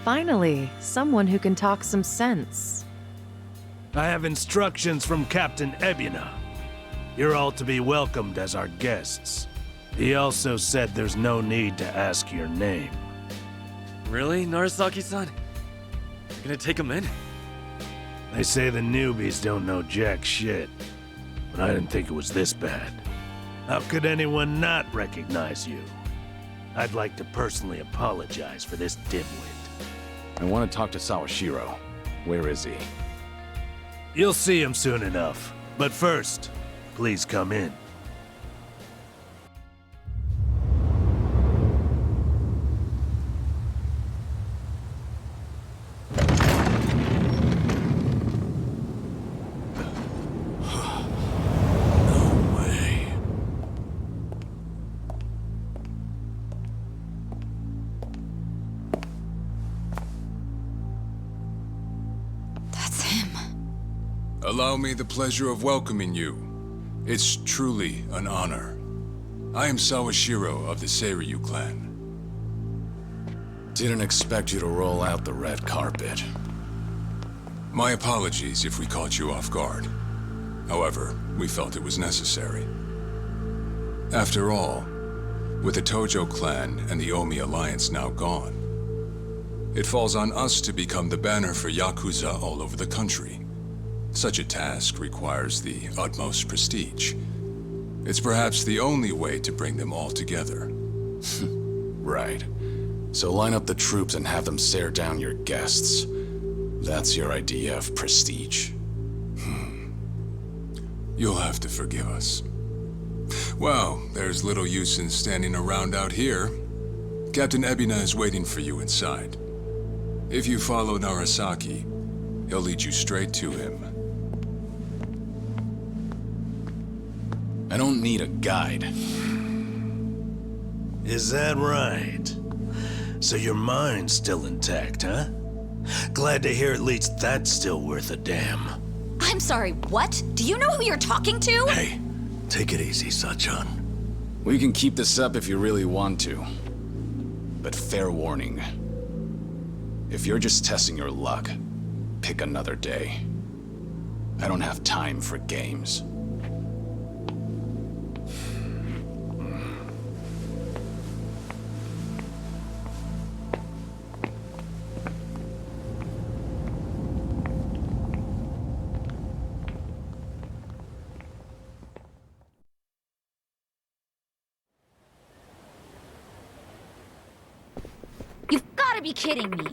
Finally, someone who can talk some sense. I have instructions from Captain Ebina. You're all to be welcomed as our guests. He also said there's no need to ask your name. Really, Narasaki-san? You're gonna take him in? They say the newbies don't know jack shit, but I didn't think it was this bad. How could anyone not recognize you? I'd like to personally apologize for this dimwit. I want to talk to Sawashiro. Where is he? You'll see him soon enough. But first, please come in. Allow me the pleasure of welcoming you. It's truly an honor. I am Sawashiro of the Seiryu clan. Didn't expect you to roll out the red carpet. My apologies if we caught you off guard. However, we felt it was necessary. After all, with the Tojo clan and the Omi alliance now gone, it falls on us to become the banner for Yakuza all over the country. Such a task requires the utmost prestige. It's perhaps the only way to bring them all together. Right. So line up the troops and have them stare down your guests. That's your idea of prestige? You'll have to forgive us. Well, there's little use in standing around out here. Captain Ebina is waiting for you inside. If you follow Narasaki, he'll lead you straight to him. I don't need a guide. Is that right? So your mind's still intact, huh? Glad to hear at least that's still worth a damn. I'm sorry, what? Do you know who you're talking to? Hey, take it easy, Sachan. We can keep this up if you really want to. But fair warning. If you're just testing your luck, pick another day. I don't have time for games. gotta be kidding me.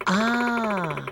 Ah.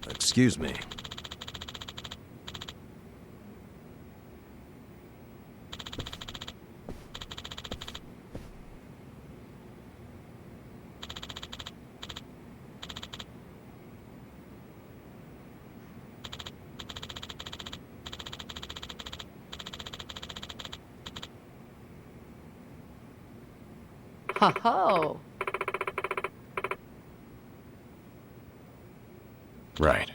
Excuse me. Ho ho. Right.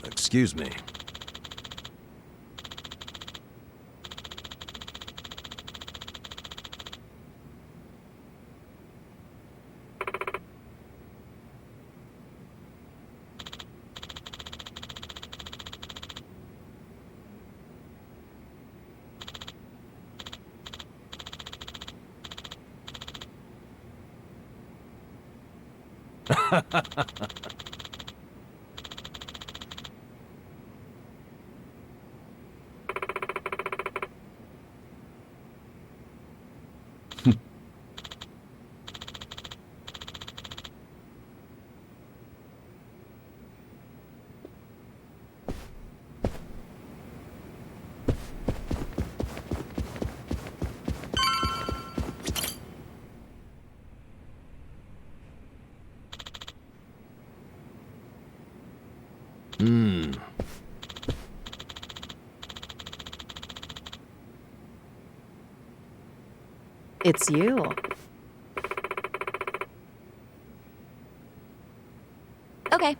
Excuse me. It's you. Okay.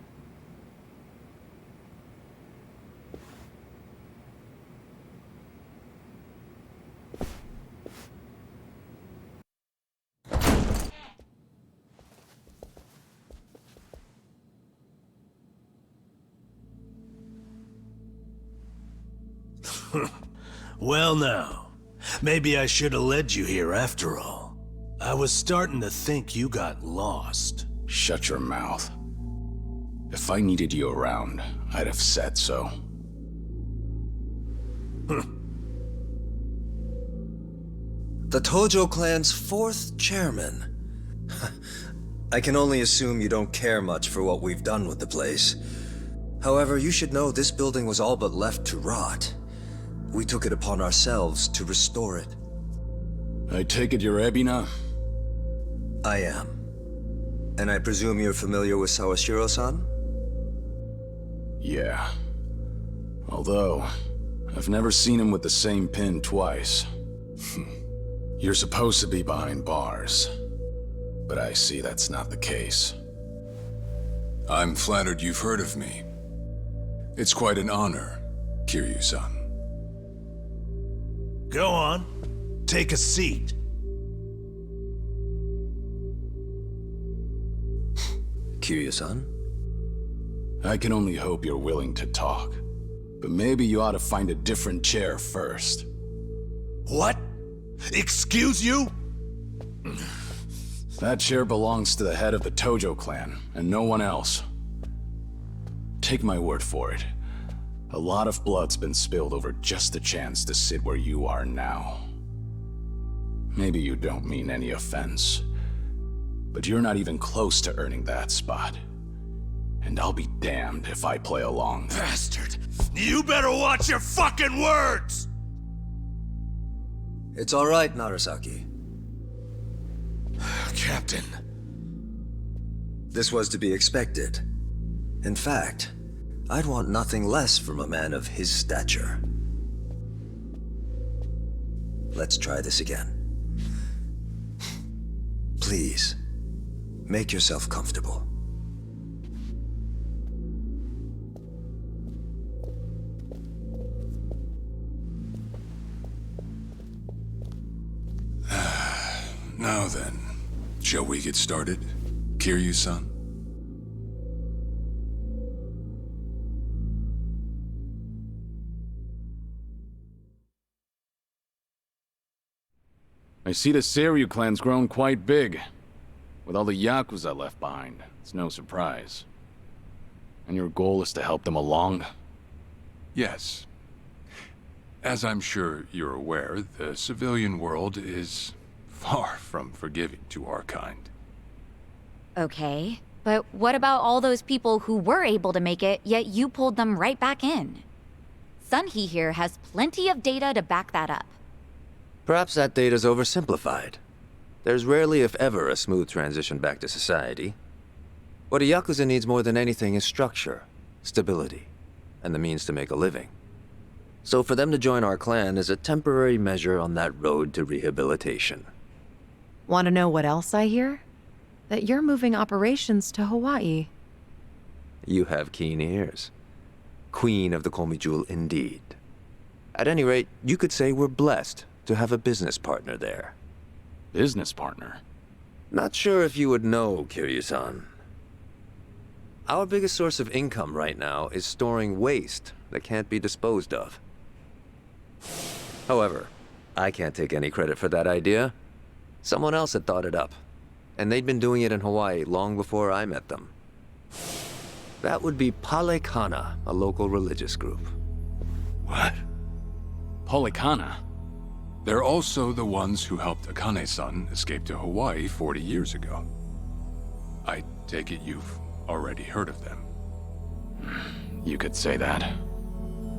Well now, maybe I should have led you here after all. I was starting to think you got lost. Shut your mouth. If I needed you around, I'd have said so. The Tojo clan's 4th chairman. I can only assume you don't care much for what we've done with the place. However, you should know this building was all but left to rot. We took it upon ourselves to restore it. I take it you're Ebina? I am. And I presume you're familiar with Sawashiro-san? Yeah. Although, I've never seen him with the same pin twice. You're supposed to be behind bars, but I see that's not the case. I'm flattered you've heard of me. It's quite an honor, Kiryu-san. Go on. Take a seat. Kiryu-san? I can only hope you're willing to talk. But maybe you ought to find a different chair first. What? Excuse you? That chair belongs to the head of the Tojo clan, and no one else. Take my word for it. A lot of blood's been spilled over just a chance to sit where you are now. Maybe you don't mean any offense, but you're not even close to earning that spot. And I'll be damned if I play along. Bastard! You better watch your fucking words! It's all right, Narasaki. Captain. This was to be expected. In fact, I'd want nothing less from a man of his stature. Let's try this again. Please, make yourself comfortable. Now then, shall we get started, Kiryu-san? I see the Seiryu clan's grown quite big. With all the Yakuza left behind, it's no surprise. And your goal is to help them along? Yes. As I'm sure you're aware, the civilian world is far from forgiving to our kind. Okay, but what about all those people who were able to make it, yet you pulled them right back in? Sunhee here has plenty of data to back that up. Perhaps that data's oversimplified. There's rarely, if ever, a smooth transition back to society. What a Yakuza needs more than anything is structure, stability, and the means to make a living. So for them to join our clan is a temporary measure on that road to rehabilitation. Want to know what else I hear? That you're moving operations to Hawaii. You have keen ears. Queen of the Komi Jewel indeed. At any rate, you could say we're blessed to have a business partner there. Business partner? Not sure if you would know, Kiryu-san. Our biggest source of income right now is storing waste that can't be disposed of. However, I can't take any credit for that idea. Someone else had thought it up, and they'd been doing it in Hawaii long before I met them. That would be Palekana, a local religious group. What? Palekana? They're also the ones who helped Akane-san escape to Hawaii 40 years ago. I take it you've already heard of them. You could say that.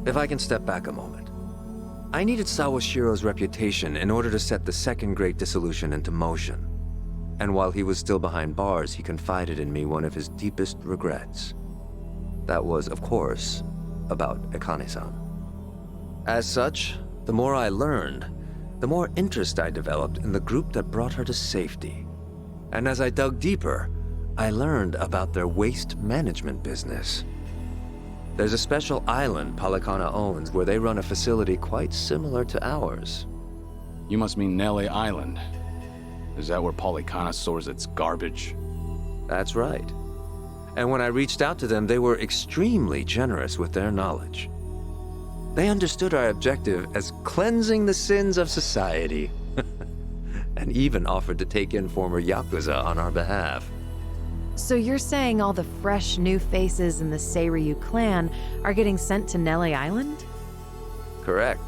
If I can step back a moment. I needed Sawashiro's reputation in order to set the second great dissolution into motion. And while he was still behind bars, he confided in me one of his deepest regrets. That was, of course, about Akane-san. As such, the more I learned, the more interest I developed in the group that brought her to safety. And as I dug deeper, I learned about their waste management business. There's a special island Palekana owns where they run a facility quite similar to ours. You must mean Nele Island. Is that where Palekana stores its garbage? That's right. And when I reached out to them, they were extremely generous with their knowledge. They understood our objective as cleansing the sins of society, and even offered to take in former Yakuza on our behalf. So you're saying all the fresh new faces in the Seiryu clan are getting sent to Nele Island? Correct.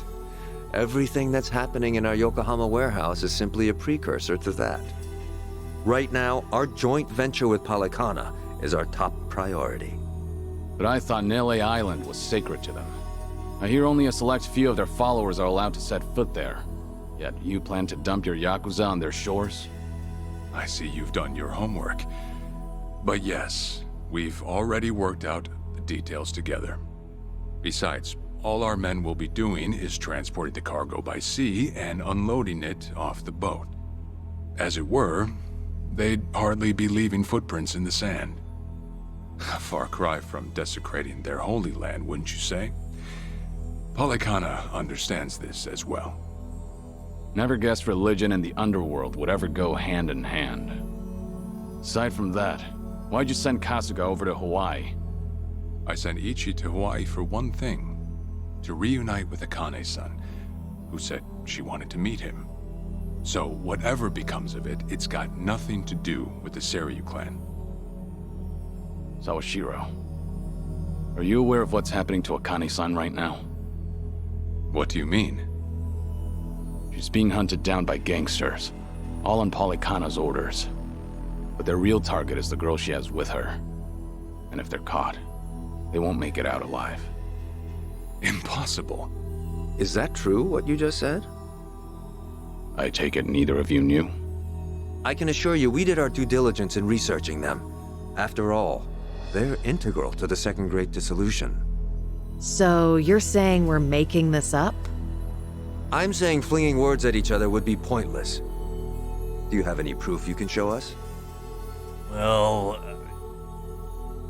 Everything that's happening in our Yokohama warehouse is simply a precursor to that. Right now, our joint venture with Palekana is our top priority. But I thought Nele Island was sacred to them. I hear only a select few of their followers are allowed to set foot there. Yet you plan to dump your Yakuza on their shores? I see you've done your homework. But yes, we've already worked out the details together. Besides, all our men will be doing is transporting the cargo by sea and unloading it off the boat. As it were, they'd hardly be leaving footprints in the sand. A far cry from desecrating their holy land, wouldn't you say? Polykhana understands this as well. Never guessed religion and the underworld would ever go hand in hand. Aside from that, why'd you send Kasuga over to Hawaii? I sent Ichi to Hawaii for one thing. To reunite with Akane-san, who said she wanted to meet him. So whatever becomes of it, it's got nothing to do with the Seiryu clan. Sawashiro, are you aware of what's happening to Akane-san right now? What do you mean? She's being hunted down by gangsters, all on Polykhana's orders. But their real target is the girl she has with her. And if they're caught, they won't make it out alive. Impossible. Is that true, what you just said? I take it neither of you knew? I can assure you we did our due diligence in researching them. After all, they're integral to the Second Great Dissolution. So you're saying we're making this up? I'm saying flinging words at each other would be pointless. Do you have any proof you can show us? Well...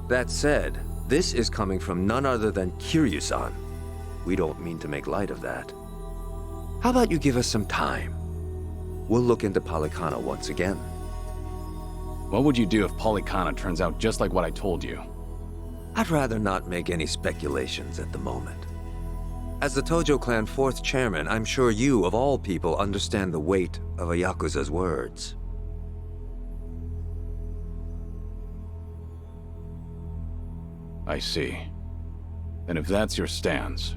That said, this is coming from none other than Kiryu-san. We don't mean to make light of that. How about you give us some time? We'll look into Polykhana once again. What would you do if Polykhana turns out just like what I told you? I'd rather not make any speculations at the moment. As the Tojo clan 4th chairman, I'm sure you, of all people, understand the weight of a Yakuza's words. I see. And if that's your stance,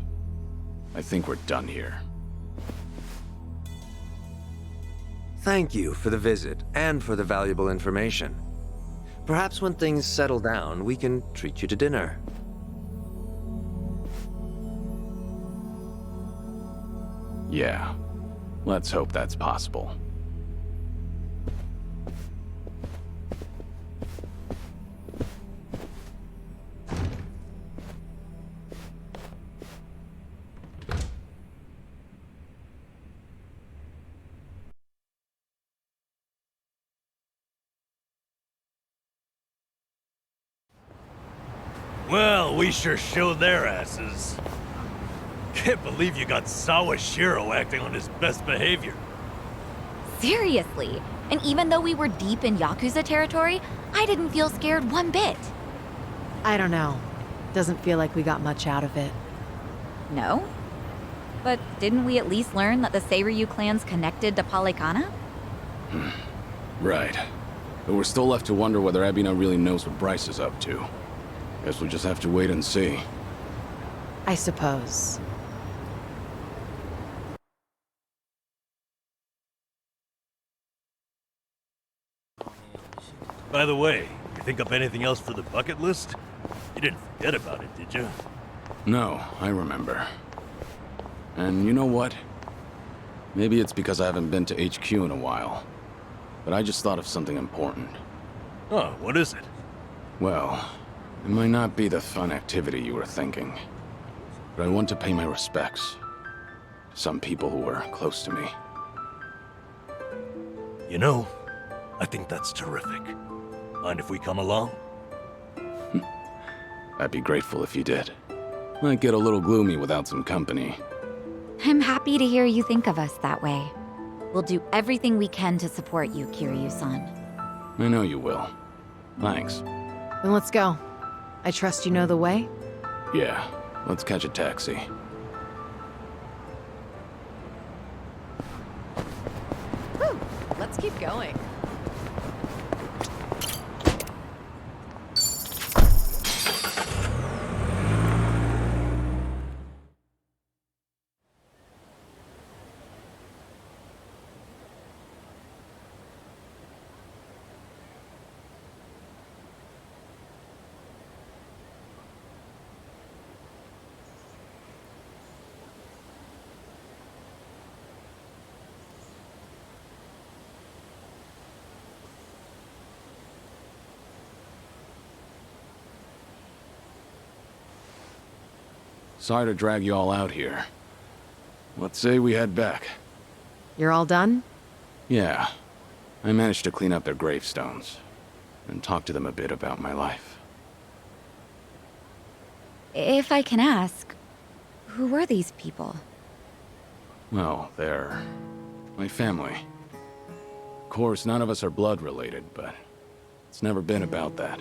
I think we're done here. Thank you for the visit, and for the valuable information. Perhaps when things settle down, we can treat you to dinner. Yeah. Let's hope that's possible. Well, we sure showed their asses. Can't believe you got Sawashiro acting on his best behavior. Seriously. And even though we were deep in Yakuza territory, I didn't feel scared one bit. I don't know. Doesn't feel like we got much out of it. No? But didn't we at least learn that the Seiryu clan's connected to Polykhana? Right. But we're still left to wonder whether Ebina really knows what Bryce is up to. Guess we'll just have to wait and see. I suppose. By the way, you think up anything else for the bucket list? You didn't forget about it, did you? No, I remember. And you know what? Maybe it's because I haven't been to HQ in a while. But I just thought of something important. Oh, what is it? Well, it might not be the fun activity you were thinking. But I want to pay my respects to some people who were close to me. You know, I think that's terrific. Mind if we come along? I'd be grateful if you did. Might get a little gloomy without some company. I'm happy to hear you think of us that way. We'll do everything we can to support you, Kiryu-san. I know you will. Thanks. Then let's go. I trust you know the way? Yeah, let's catch a taxi. Whew, let's keep going. Sorry to drag you all out here. Let's say we head back. You're all done? Yeah. I managed to clean up their gravestones and talk to them a bit about my life. If I can ask, who were these people? Well, they're my family. Of course, none of us are blood related, but it's never been about that.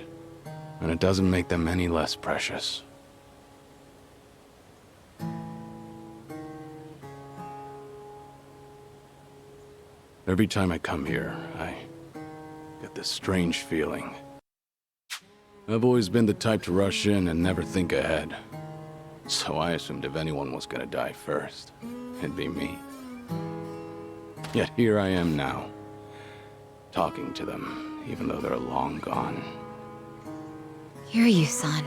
And it doesn't make them any less precious. Every time I come here, I get this strange feeling. I've always been the type to rush in and never think ahead. So I assumed if anyone was gonna die first, it'd be me. Yet here I am now, talking to them, even though they're long gone. Hear you, son.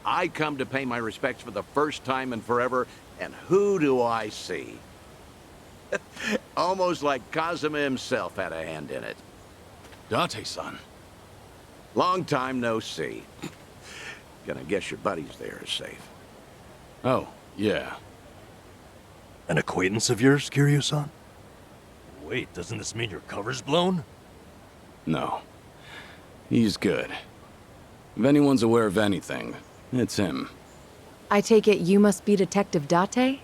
I come to pay my respects for the first time in forever, and who do I see? Almost like Kazuma himself had a hand in it. Date-san. Long time no see. Gonna guess your buddies there are safe. Oh, yeah. An acquaintance of yours, Kiryu-san? Wait, doesn't this mean your cover's blown? No. He's good. If anyone's aware of anything, it's him. I take it you must be Detective Date?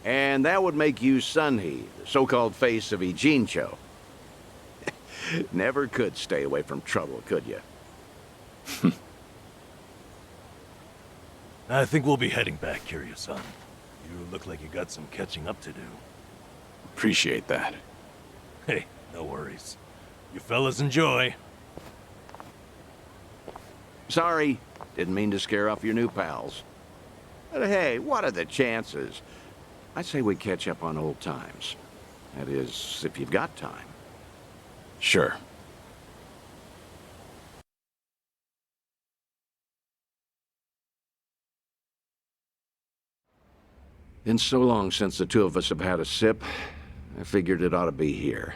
And that would make you Sunhee, the so-called face of Ijincho. Never could stay away from trouble, could you? I think we'll be heading back, Kiryu-san. You look like you got some catching up to do. Appreciate that. Hey, no worries. You fellas enjoy. Sorry, didn't mean to scare off your new pals. But hey, what are the chances? I say we catch up on old times. That is, if you've got time. Sure. Been so long since the two of us have had a sip, I figured it ought to be here.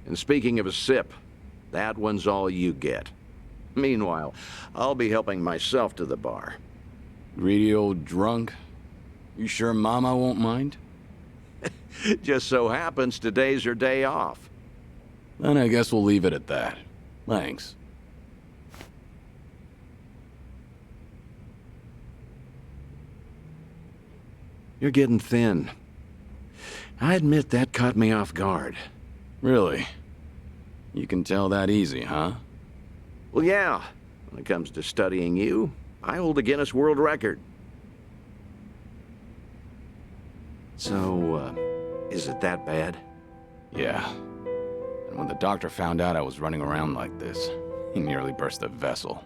And speaking of a sip, that one's all you get. Meanwhile, I'll be helping myself to the bar. Greedy old drunk? You sure Mama won't mind? Just so happens today's her day off. Then I guess we'll leave it at that. Thanks. You're getting thin. I admit that caught me off guard. Really? You can tell that easy, huh? Well, yeah. When it comes to studying you, I hold a Guinness World Record. So, is it that bad? Yeah. And when the doctor found out I was running around like this, he nearly burst a vessel.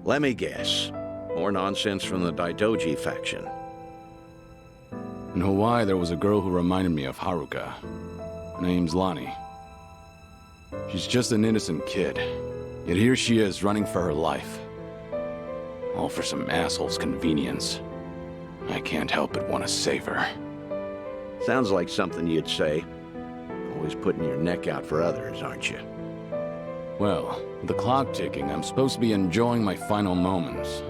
Let me guess. More nonsense from the Daidoji faction. In Hawaii, there was a girl who reminded me of Haruka. Her name's Lonnie. She's just an innocent kid. Yet here she is, running for her life. All for some asshole's convenience. I can't help but want to save her. Sounds like something you'd say. Always putting your neck out for others, aren't you? Well, with the clock ticking, I'm supposed to be enjoying my final moments.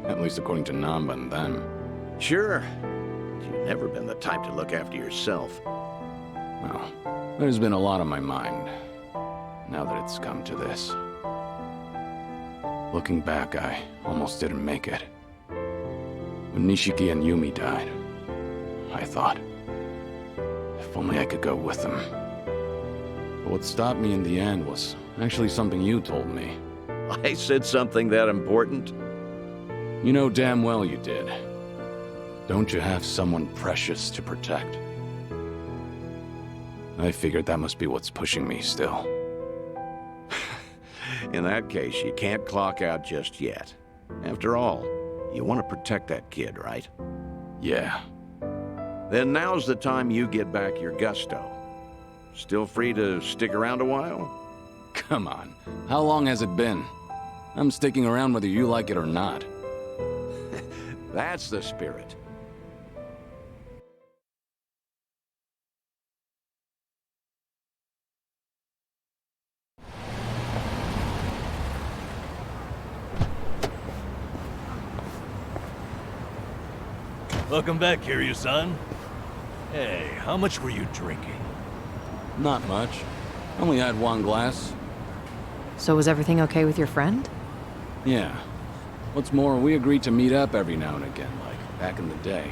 At least according to Namba and them. Sure. You've never been the type to look after yourself. Well, there's been a lot on my mind, now that it's come to this. Looking back, I almost didn't make it. When Nishiki and Yumi died, I thought, if only I could go with them. But what stopped me in the end was actually something you told me. I said something that important? You know damn well you did. Don't you have someone precious to protect? I figured that must be what's pushing me still. In that case, you can't clock out just yet. After all, you want to protect that kid, right? Yeah. Then now's the time you get back your gusto. Still free to stick around a while? Come on. How long has it been? I'm sticking around whether you like it or not. That's the spirit. Welcome back, Seiryu-san. Hey, how much were you drinking? Not much. Only had one glass. So was everything okay with your friend? Yeah. What's more, we agreed to meet up every now and again, like back in the day.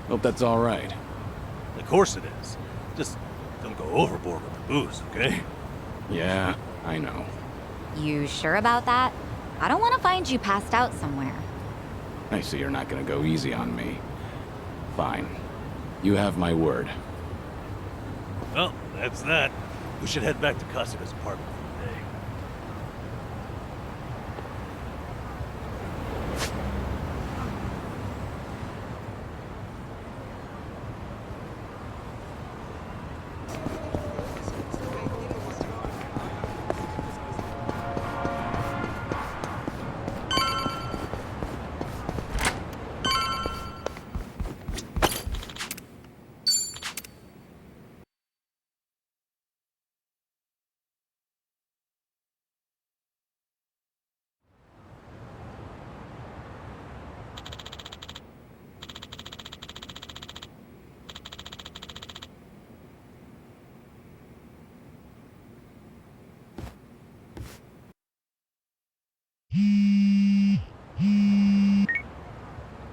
Hope that's all right. Of course it is. Just don't go overboard with the booze, okay? Yeah, I know. You sure about that? I don't want to find you passed out somewhere. I see you're not gonna go easy on me. Fine. You have my word. Well, that's that. We should head back to Kasuga's apartment for the day.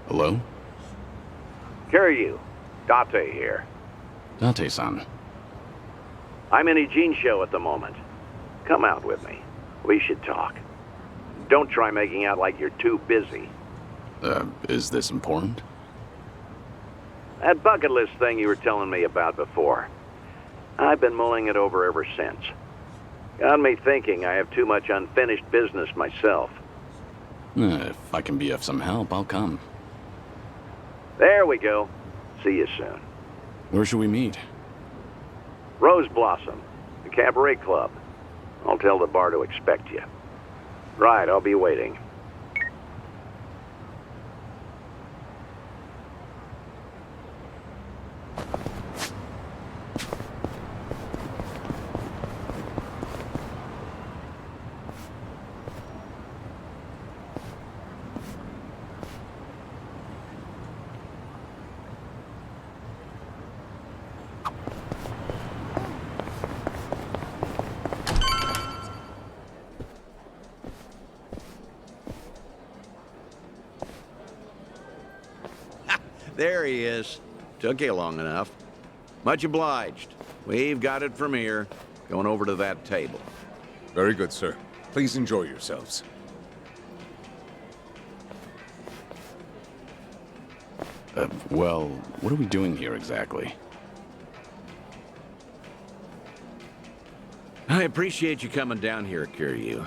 Hello? Seiryu, Date here. Date-san. I'm in Ijin at the moment. Come out with me. We should talk. Don't try making out like you're too busy. Is this important? That bucket list thing you were telling me about before. I've been mulling it over ever since. Got me thinking I have too much unfinished business myself. If I can be of some help, I'll come. There we go. See you soon. Where should we meet? Rose Blossom, the cabaret club. I'll tell the bar to expect you. Right, I'll be waiting. There he is. Took you long enough. Much obliged. We've got it from here. Going over to that table. Very good, sir. Please enjoy yourselves. Well, what are we doing here exactly? I appreciate you coming down here, Seiryu.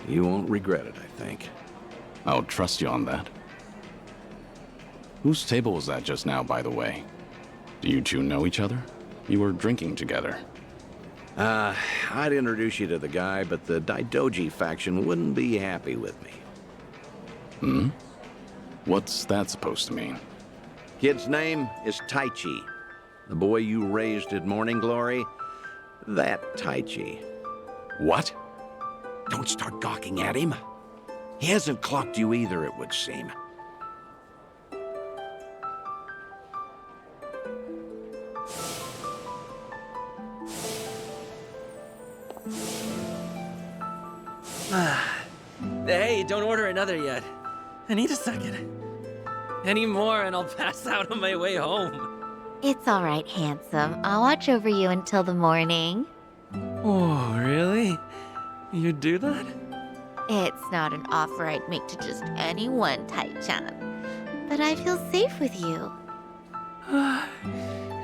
You won't regret it, I think. I'll trust you on that. Whose table was that just now, by the way? Do you two know each other? You were drinking together. I'd introduce you to the guy, but the Daidoji faction wouldn't be happy with me. Hmm? What's that supposed to mean? Kid's name is Taichi. The boy you raised at Morning Glory, that Taichi. What? Don't start gawking at him. He hasn't clocked you either, it would seem. Hey, don't order another yet. I need a second. Any more and I'll pass out on my way home. It's all right, handsome. I'll watch over you until the morning. Oh, really? You'd do that? It's not an offer I'd make to just anyone, Tai-chan. But I feel safe with you.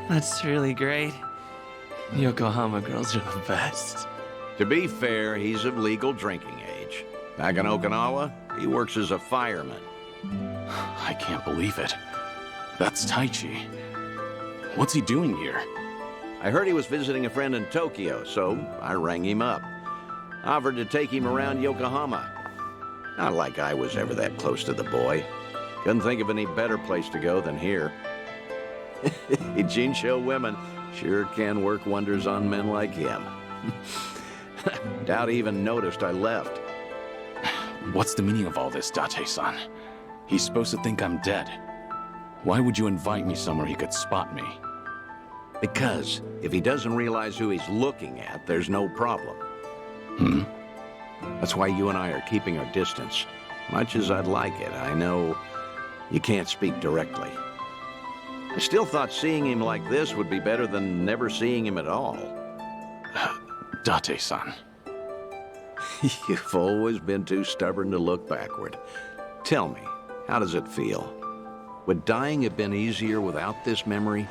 That's really great. Yokohama girls are the best. To be fair, he's of legal drinking age. Back in Okinawa, he works as a fireman. I can't believe it. That's Taichi. What's he doing here? I heard he was visiting a friend in Tokyo, so I rang him up. Offered to take him around Yokohama. Not like I was ever that close to the boy. Couldn't think of any better place to go than here. Jinsho women sure can work wonders on men like him. Doubt he even noticed I left. What's the meaning of all this, Date-san? He's supposed to think I'm dead. Why would you invite me somewhere he could spot me? Because if he doesn't realize who he's looking at, there's no problem. That's why you and I are keeping our distance. Much as I'd like it, I know you can't speak directly. I still thought seeing him like this would be better than never seeing him at all. Date-san. You've always been too stubborn to look backward. Tell me, how does it feel? Would dying have been easier without this memory?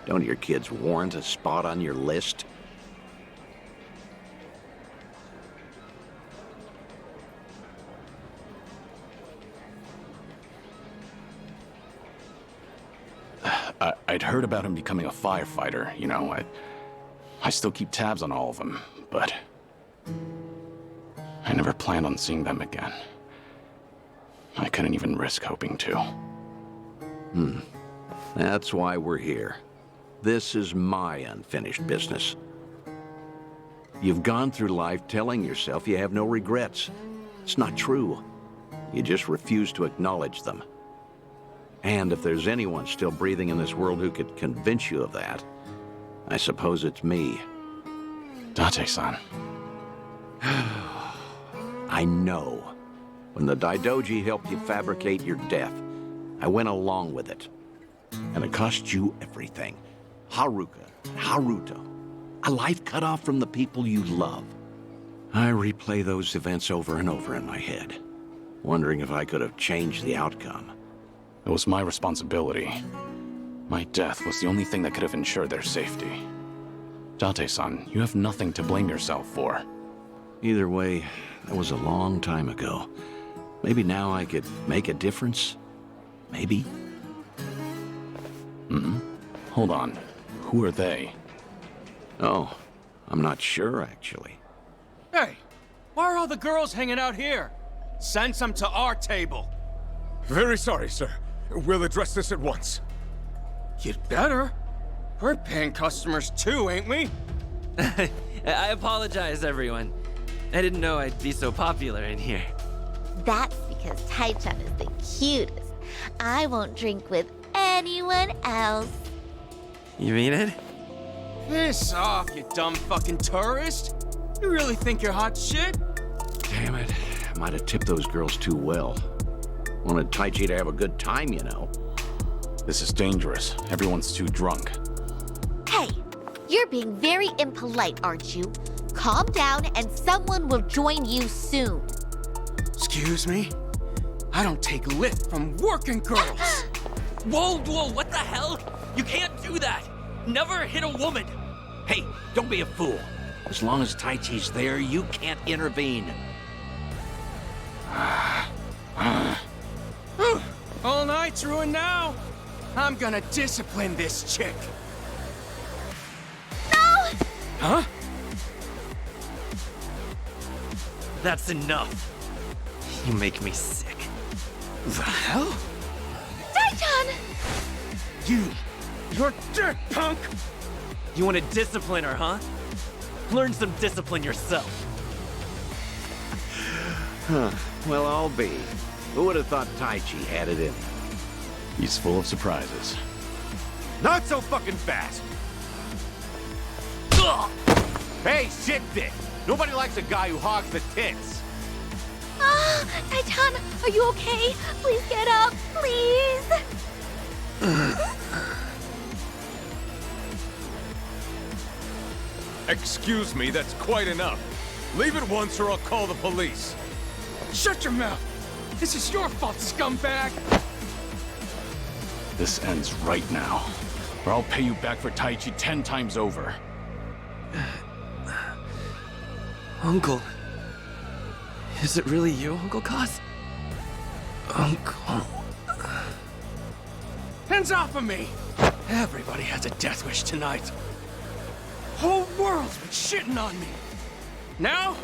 Don't your kids warrant a spot on your list? I'd heard about him becoming a firefighter, you know. I still keep tabs on all of them, but I never planned on seeing them again. I couldn't even risk hoping to. That's why we're here. This is my unfinished business. You've gone through life telling yourself you have no regrets. It's not true. You just refuse to acknowledge them. And if there's anyone still breathing in this world who could convince you of that, I suppose it's me. Date-san. I know. When the Daidoji helped you fabricate your death, I went along with it. And it cost you everything. Haruka, Haruto. A life cut off from the people you love. I replay those events over and over in my head, wondering if I could have changed the outcome. It was my responsibility. My death was the only thing that could have ensured their safety. Date-san, you have nothing to blame yourself for. Either way, that was a long time ago. Maybe now I could make a difference? Maybe? Hold on. Who are they? Oh, I'm not sure, actually. Hey, why are all the girls hanging out here? Send some to our table. Very sorry, sir. We'll address this at once. You'd better. We're paying customers too, ain't we? I apologize, everyone. I didn't know I'd be so popular in here. That's because Tai-chan is the cutest. I won't drink with anyone else. You mean it? Piss off, you dumb fucking tourist. You really think you're hot shit? Damn it. I might have tipped those girls too well. Wanted Taichi to have a good time, you know. This is dangerous. Everyone's too drunk. Hey, you're being very impolite, aren't you? Calm down and someone will join you soon. Excuse me? I don't take lift from working girls. Whoa, what the hell? You can't do that. Never hit a woman. Hey, don't be a fool. As long as Taichi's there, you can't intervene. All night's ruined now. I'm gonna discipline this chick. No! Huh? That's enough. You make me sick. The hell? Tai-chan! You're dick, punk! You want to discipline her, huh? Learn some discipline yourself. Well, I'll be. Who would have thought Taichi had it in him? He's full of surprises. Not so fucking fast! Hey, shit dick! Nobody likes a guy who hogs the tits! Tai-chan, are you okay? Please get up, please! Excuse me, that's quite enough. Leave it once or I'll call the police. Shut your mouth! This is your fault, scumbag! This ends right now, or I'll pay you back for Taichi 10 times over. Uncle. Is it really you, Uncle Kaz? Uncle. Hands off of me! Everybody has a death wish tonight. Whole world's been shitting on me. Now,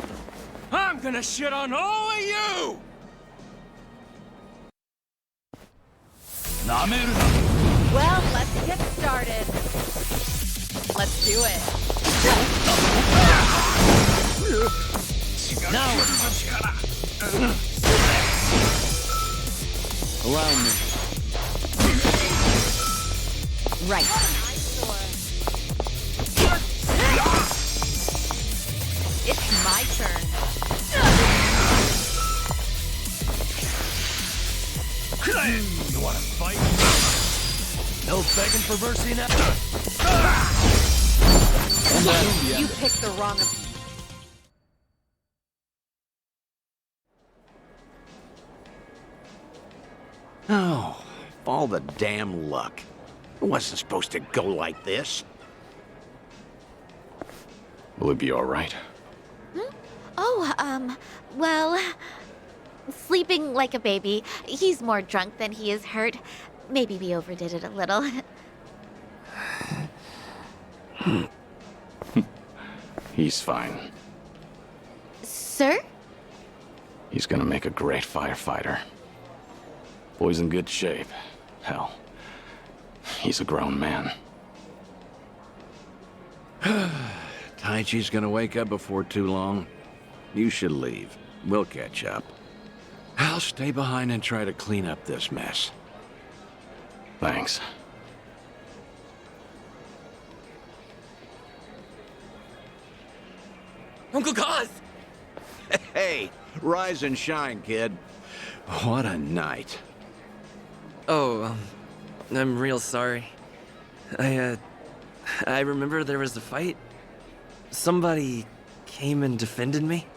I'm gonna shit on all of you! Well, let's get started. Let's do it. Now! Allow me. right. It's my turn. You wanna fight? No begging for mercy now. You picked the wrong. Oh, all the damn luck. It wasn't supposed to go like this. Will it be all right? Oh, well, sleeping like a baby. He's more drunk than he is hurt. Maybe we overdid it a little. He's fine. Sir? He's gonna make a great firefighter. Boy's in good shape. Hell, he's a grown man. Taichi's gonna wake up before too long. You should leave. We'll catch up. I'll stay behind and try to clean up this mess. Thanks. Uncle Kaz! Hey, rise and shine, kid. What a night. Oh, I'm real sorry. I remember there was a fight. Somebody came and defended me.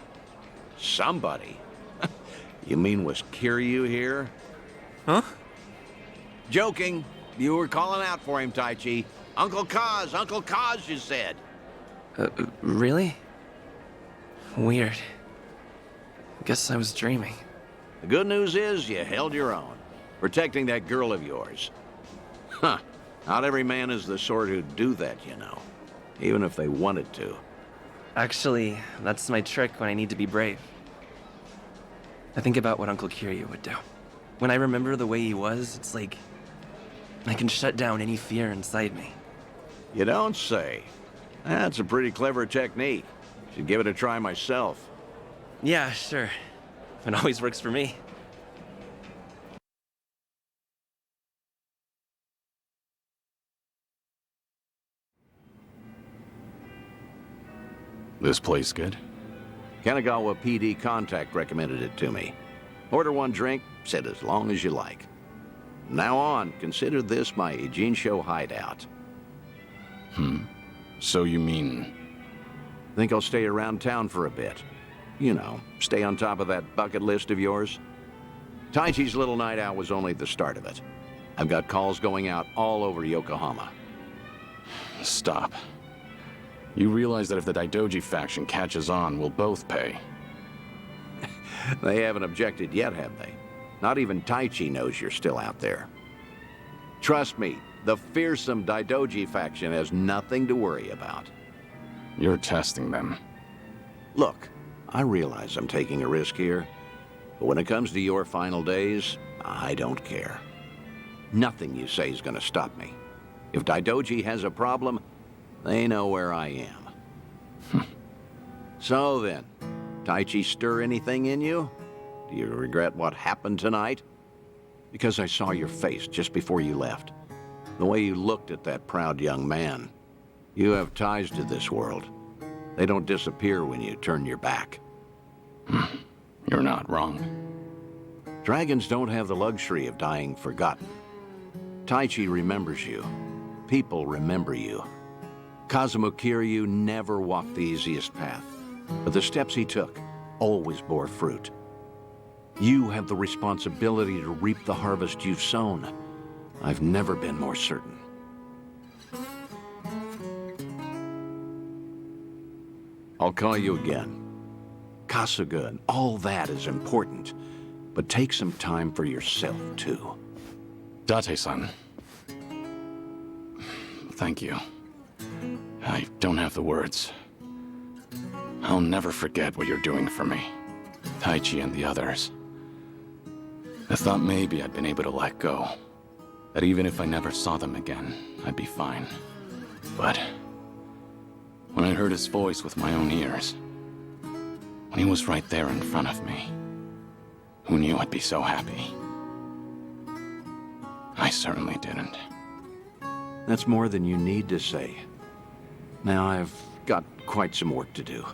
Somebody? You mean was Seiryu here? Huh? Joking. You were calling out for him, Taichi. Uncle Kaz, you said. Really? Weird. Guess I was dreaming. The good news is you held your own, protecting that girl of yours. Huh. Not every man is the sort who'd do that, you know. Even if they wanted to. Actually, that's my trick when I need to be brave. I think about what Uncle Seiryu would do. When I remember the way he was, it's like I can shut down any fear inside me. You don't say. That's a pretty clever technique. Should give it a try myself. Yeah, sure. It always works for me. This place good? Kanagawa PD contact recommended it to me. Order one drink, sit as long as you like. From now on, consider this my Ejinsho hideout. So you mean... Think I'll stay around town for a bit. You know, stay on top of that bucket list of yours. Taichi's little night out was only the start of it. I've got calls going out all over Yokohama. Stop. You realize that if the Daidoji faction catches on, we'll both pay. They haven't objected yet, have they? Not even Taichi knows you're still out there. Trust me, the fearsome Daidoji faction has nothing to worry about. You're testing them. Look, I realize I'm taking a risk here, but when it comes to your final days, I don't care. Nothing you say is gonna stop me. If Daidoji has a problem, they know where I am. So then, Taichi stir anything in you? Do you regret what happened tonight? Because I saw your face just before you left. The way you looked at that proud young man. You have ties to this world. They don't disappear when you turn your back. You're not wrong. Dragons don't have the luxury of dying forgotten. Taichi remembers you. People remember you. Kazuma Kiryu never walked the easiest path, but the steps he took always bore fruit. You have the responsibility to reap the harvest you've sown. I've never been more certain. I'll call you again. Kasuga and all that is important, but take some time for yourself, too. Date-san. Thank you. I don't have the words. I'll never forget what you're doing for me. Taichi and the others. I thought maybe I'd been able to let go. That even if I never saw them again, I'd be fine. But when I heard his voice with my own ears, when he was right there in front of me, who knew I'd be so happy? I certainly didn't. That's more than you need to say. Now I've got quite some work to do.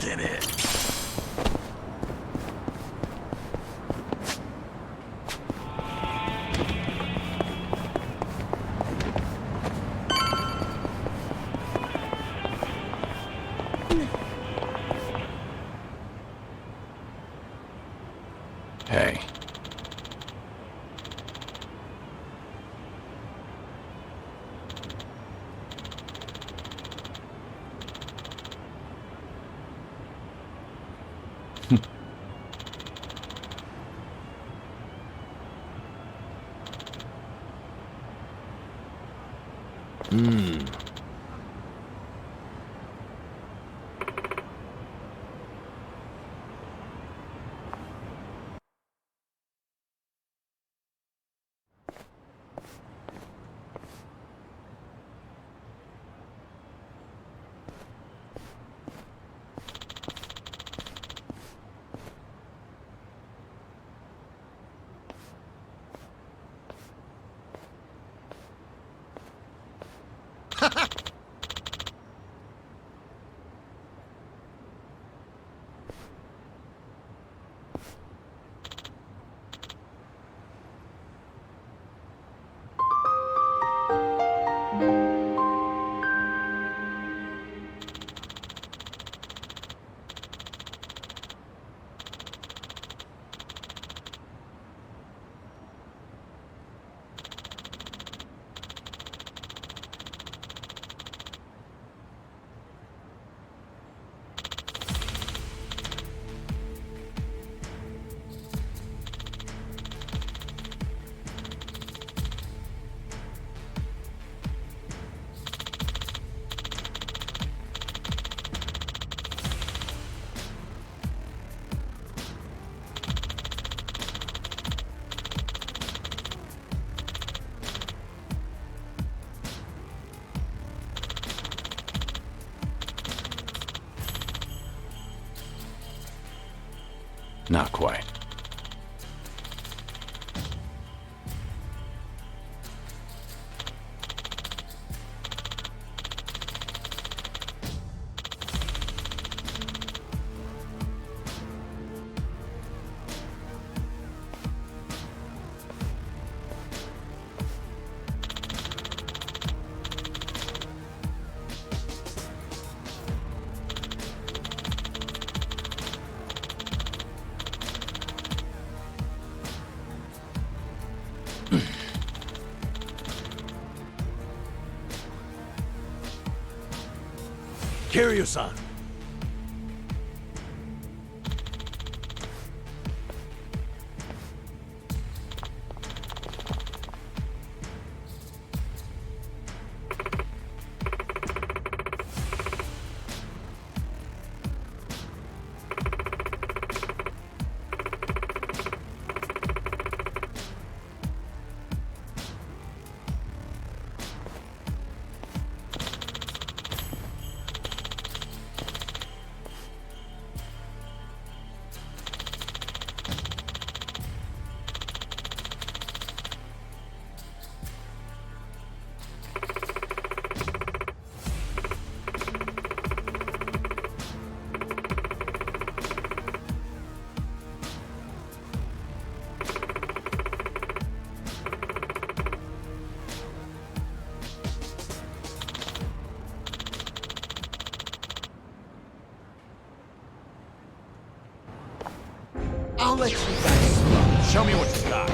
Did it. Hey. Not quite. Kiryu-san. I'll let you guys slow. Show me what you got.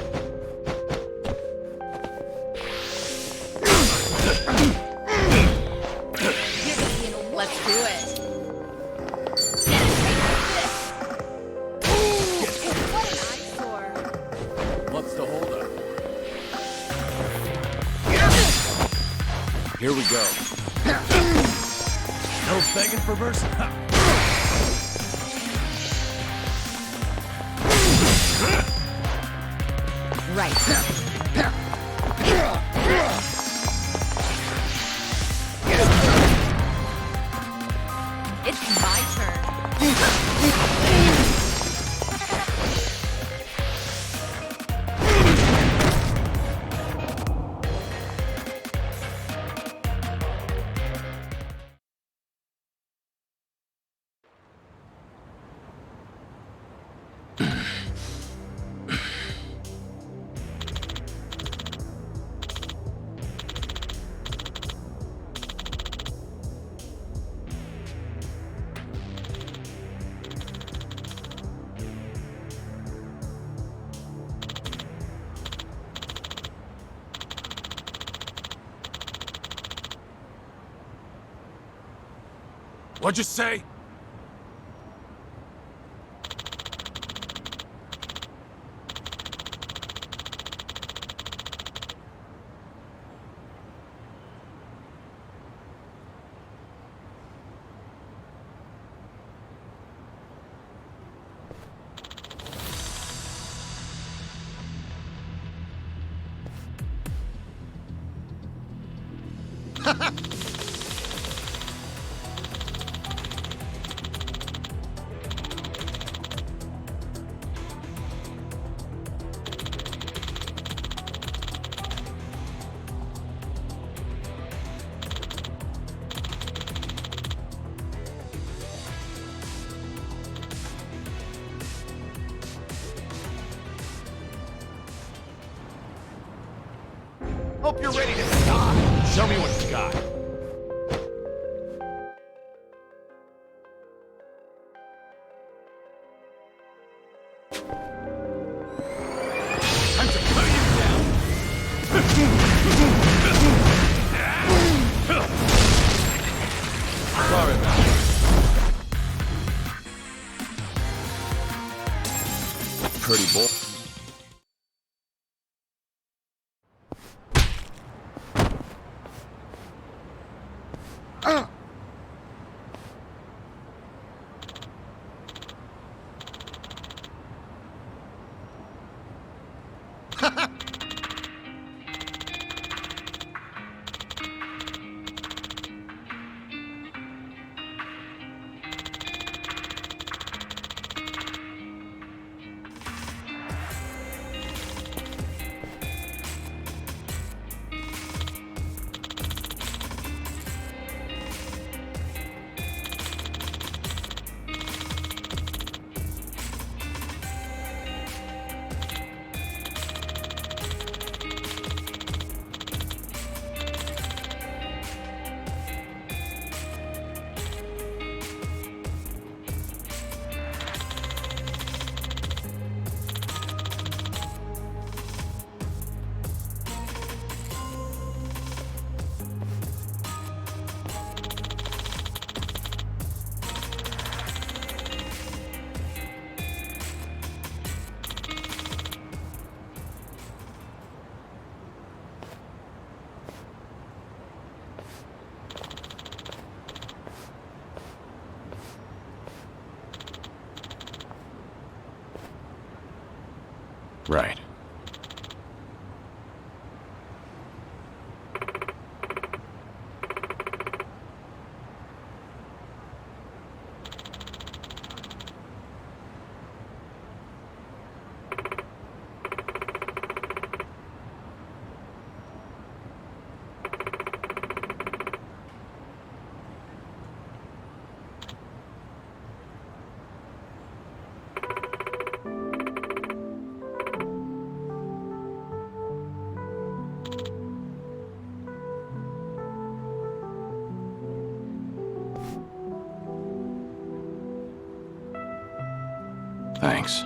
Let's do it. What's the holdup? Here we go. No begging for mercy. Right. It's my turn. What'd you say? Hope you're ready to die. Show me what you got. Time to cut you down. Sorry about it. Pretty boy. Right. Thanks.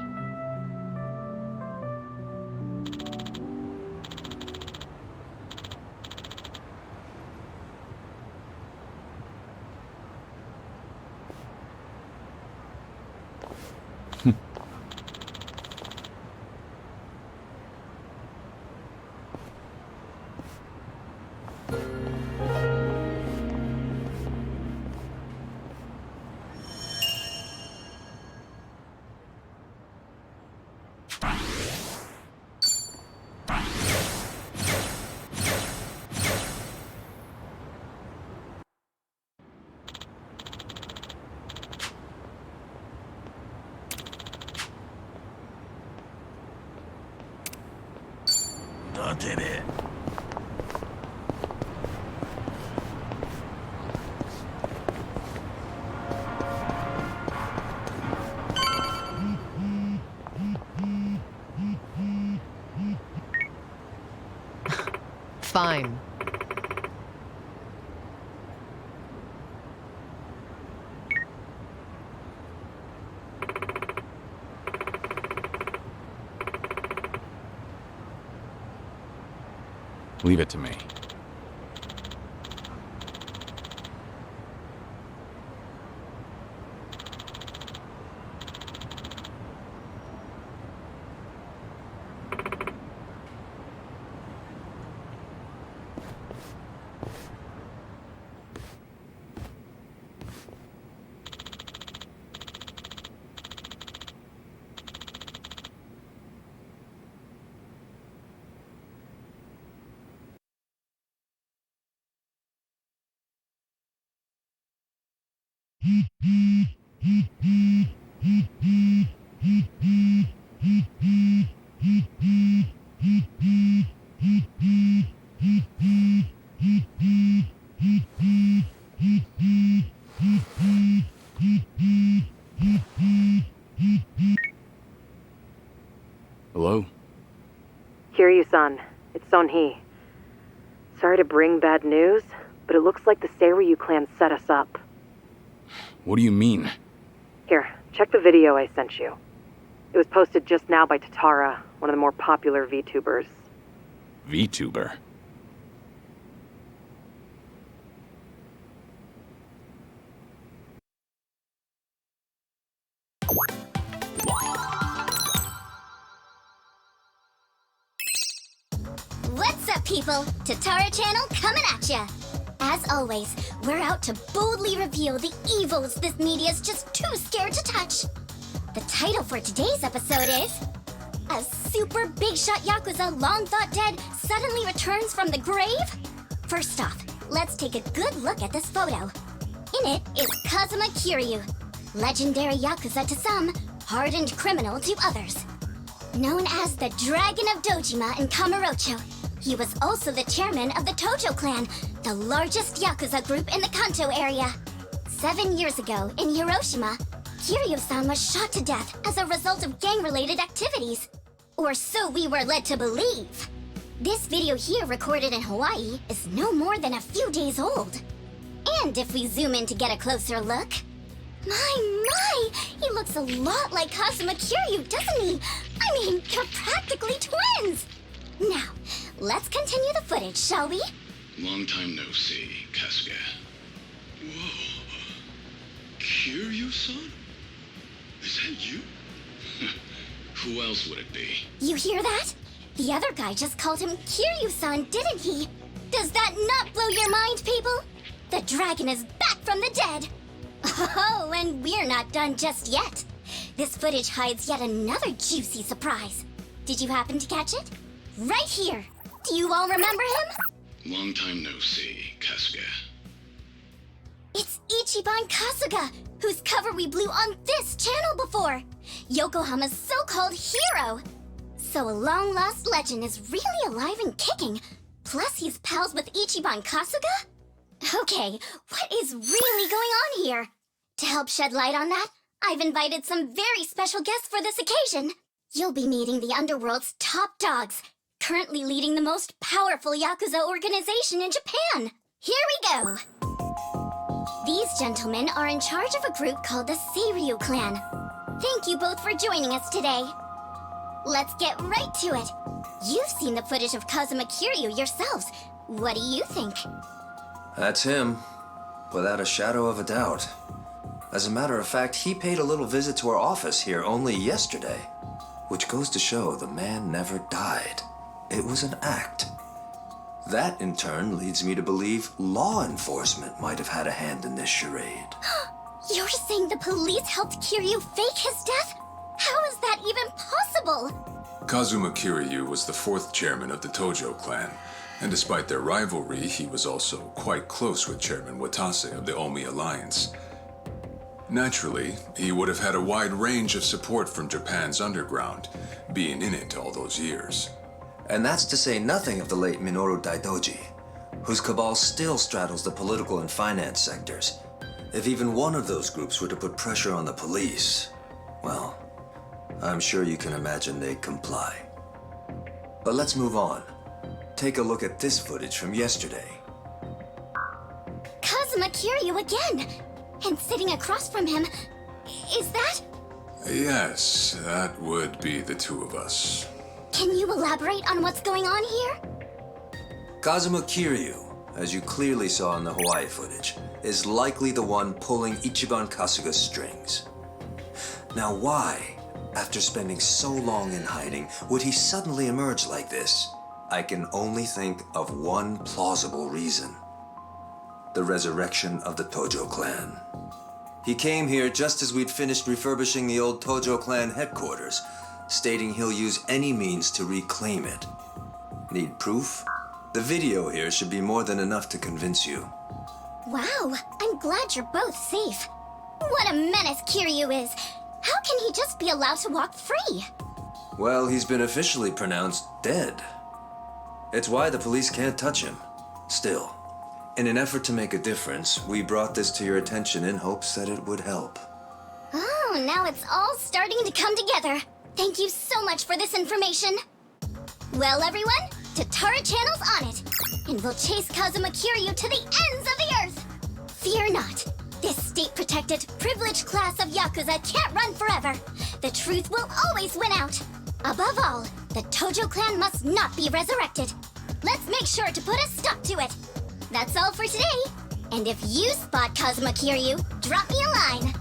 Not in it. Fine. Leave it to me. Hello? Kiryu-san, it's Son-hee. Sorry to bring bad news, but it looks like the Seiryu clan set us up. What do you mean? Here, check the video I sent you. It was posted just now by Tatara, one of the more popular VTubers. VTuber? What's up, people? Tatara channel coming at ya! As always, we're out to boldly reveal the evils this media's just too scared to touch. The title for today's episode is... A super big shot Yakuza long thought dead suddenly returns from the grave? First off, let's take a good look at this photo. In it is Kazuma Kiryu, legendary Yakuza to some, hardened criminal to others. Known as the Dragon of Dojima in Kamurocho, he was also the chairman of the Tojo clan, the largest Yakuza group in the Kanto area. 7 years ago, in Hiroshima, Kiryu-san was shot to death as a result of gang-related activities. Or so we were led to believe. This video here, recorded in Hawaii, is no more than a few days old. And if we zoom in to get a closer look... My! He looks a lot like Kazuma Kiryu, doesn't he? I mean, they're practically twins! Now, let's continue the footage, shall we? Long time no see, Kasuga. Whoa. Kiryu-san? Is that you? Who else would it be? You hear that? The other guy just called him Kiryu-san, didn't he? Does that not blow your mind, people? The dragon is back from the dead! Oh, and we're not done just yet. This footage hides yet another juicy surprise. Did you happen to catch it? Right here! Do you all remember him? Long time no see, Kasuga. It's Ichiban Kasuga, whose cover we blew on this channel before! Yokohama's so-called hero! So a long-lost legend is really alive and kicking, plus he's pals with Ichiban Kasuga? Okay, what is really going on here? To help shed light on that, I've invited some very special guests for this occasion. You'll be meeting the underworld's top dogs, currently leading the most powerful Yakuza organization in Japan. Here we go! These gentlemen are in charge of a group called the Seiryu clan. Thank you both for joining us today. Let's get right to it. You've seen the footage of Kazuma Kiryu yourselves. What do you think? That's him, without a shadow of a doubt. As a matter of fact, he paid a little visit to our office here only yesterday, which goes to show the man never died. It was an act. That, in turn, leads me to believe law enforcement might have had a hand in this charade. You're saying the police helped Kiryu fake his death? How is that even possible? Kazuma Kiryu was the 4th chairman of the Tojo clan, and despite their rivalry, he was also quite close with Chairman Watase of the Omi Alliance. Naturally, he would have had a wide range of support from Japan's underground, being in it all those years. And that's to say nothing of the late Minoru Daidoji, whose cabal still straddles the political and finance sectors. If even one of those groups were to put pressure on the police, well, I'm sure you can imagine they'd comply. But let's move on. Take a look at this footage from yesterday. Kazuma Kiryu again! And sitting across from him, is that? Yes, that would be the two of us. Can you elaborate on what's going on here? Kazuma Kiryu, as you clearly saw in the Hawaii footage, is likely the one pulling Ichiban Kasuga's strings. Now why, after spending so long in hiding, would he suddenly emerge like this? I can only think of one plausible reason. The resurrection of the Tojo clan. He came here just as we'd finished refurbishing the old Tojo clan headquarters, stating he'll use any means to reclaim it. Need proof? The video here should be more than enough to convince you. Wow, I'm glad you're both safe. What a menace Kiryu is. How can he just be allowed to walk free? Well, he's been officially pronounced dead. It's why the police can't touch him. Still, in an effort to make a difference, we brought this to your attention in hopes that it would help. Oh, now it's all starting to come together. Thank you so much for this information. Well, everyone, Tatara Channel's on it, and we'll chase Kazuma Kiryu to the ends of the earth. Fear not. This state-protected, privileged class of Yakuza can't run forever. The truth will always win out. Above all, the Tojo clan must not be resurrected. Let's make sure to put a stop to it. That's all for today. And if you spot Kazuma Kiryu, drop me a line.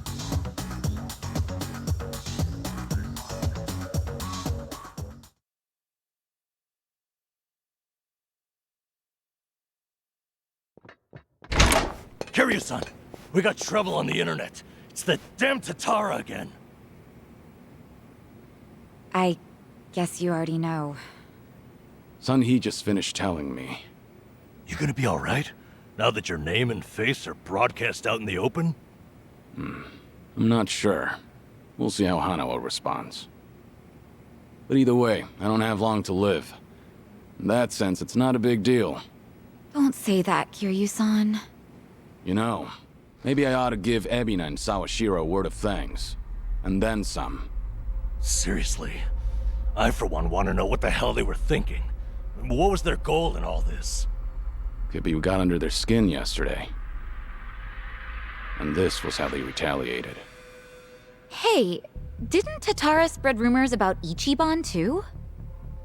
Kiryu-san, we got trouble on the internet. It's the damn Tatara again. I guess you already know. Sun-hee just finished telling me. You gonna be alright? Now that your name and face are broadcast out in the open? I'm not sure. We'll see how Hanawa responds. But either way, I don't have long to live. In that sense, it's not a big deal. Don't say that, Kiryu-san. You know, maybe I ought to give Ebina and Sawashiro a word of thanks. And then some. Seriously? I, for one, want to know what the hell they were thinking. What was their goal in all this? Could be we got under their skin yesterday. And this was how they retaliated. Hey, didn't Tatara spread rumors about Ichiban too?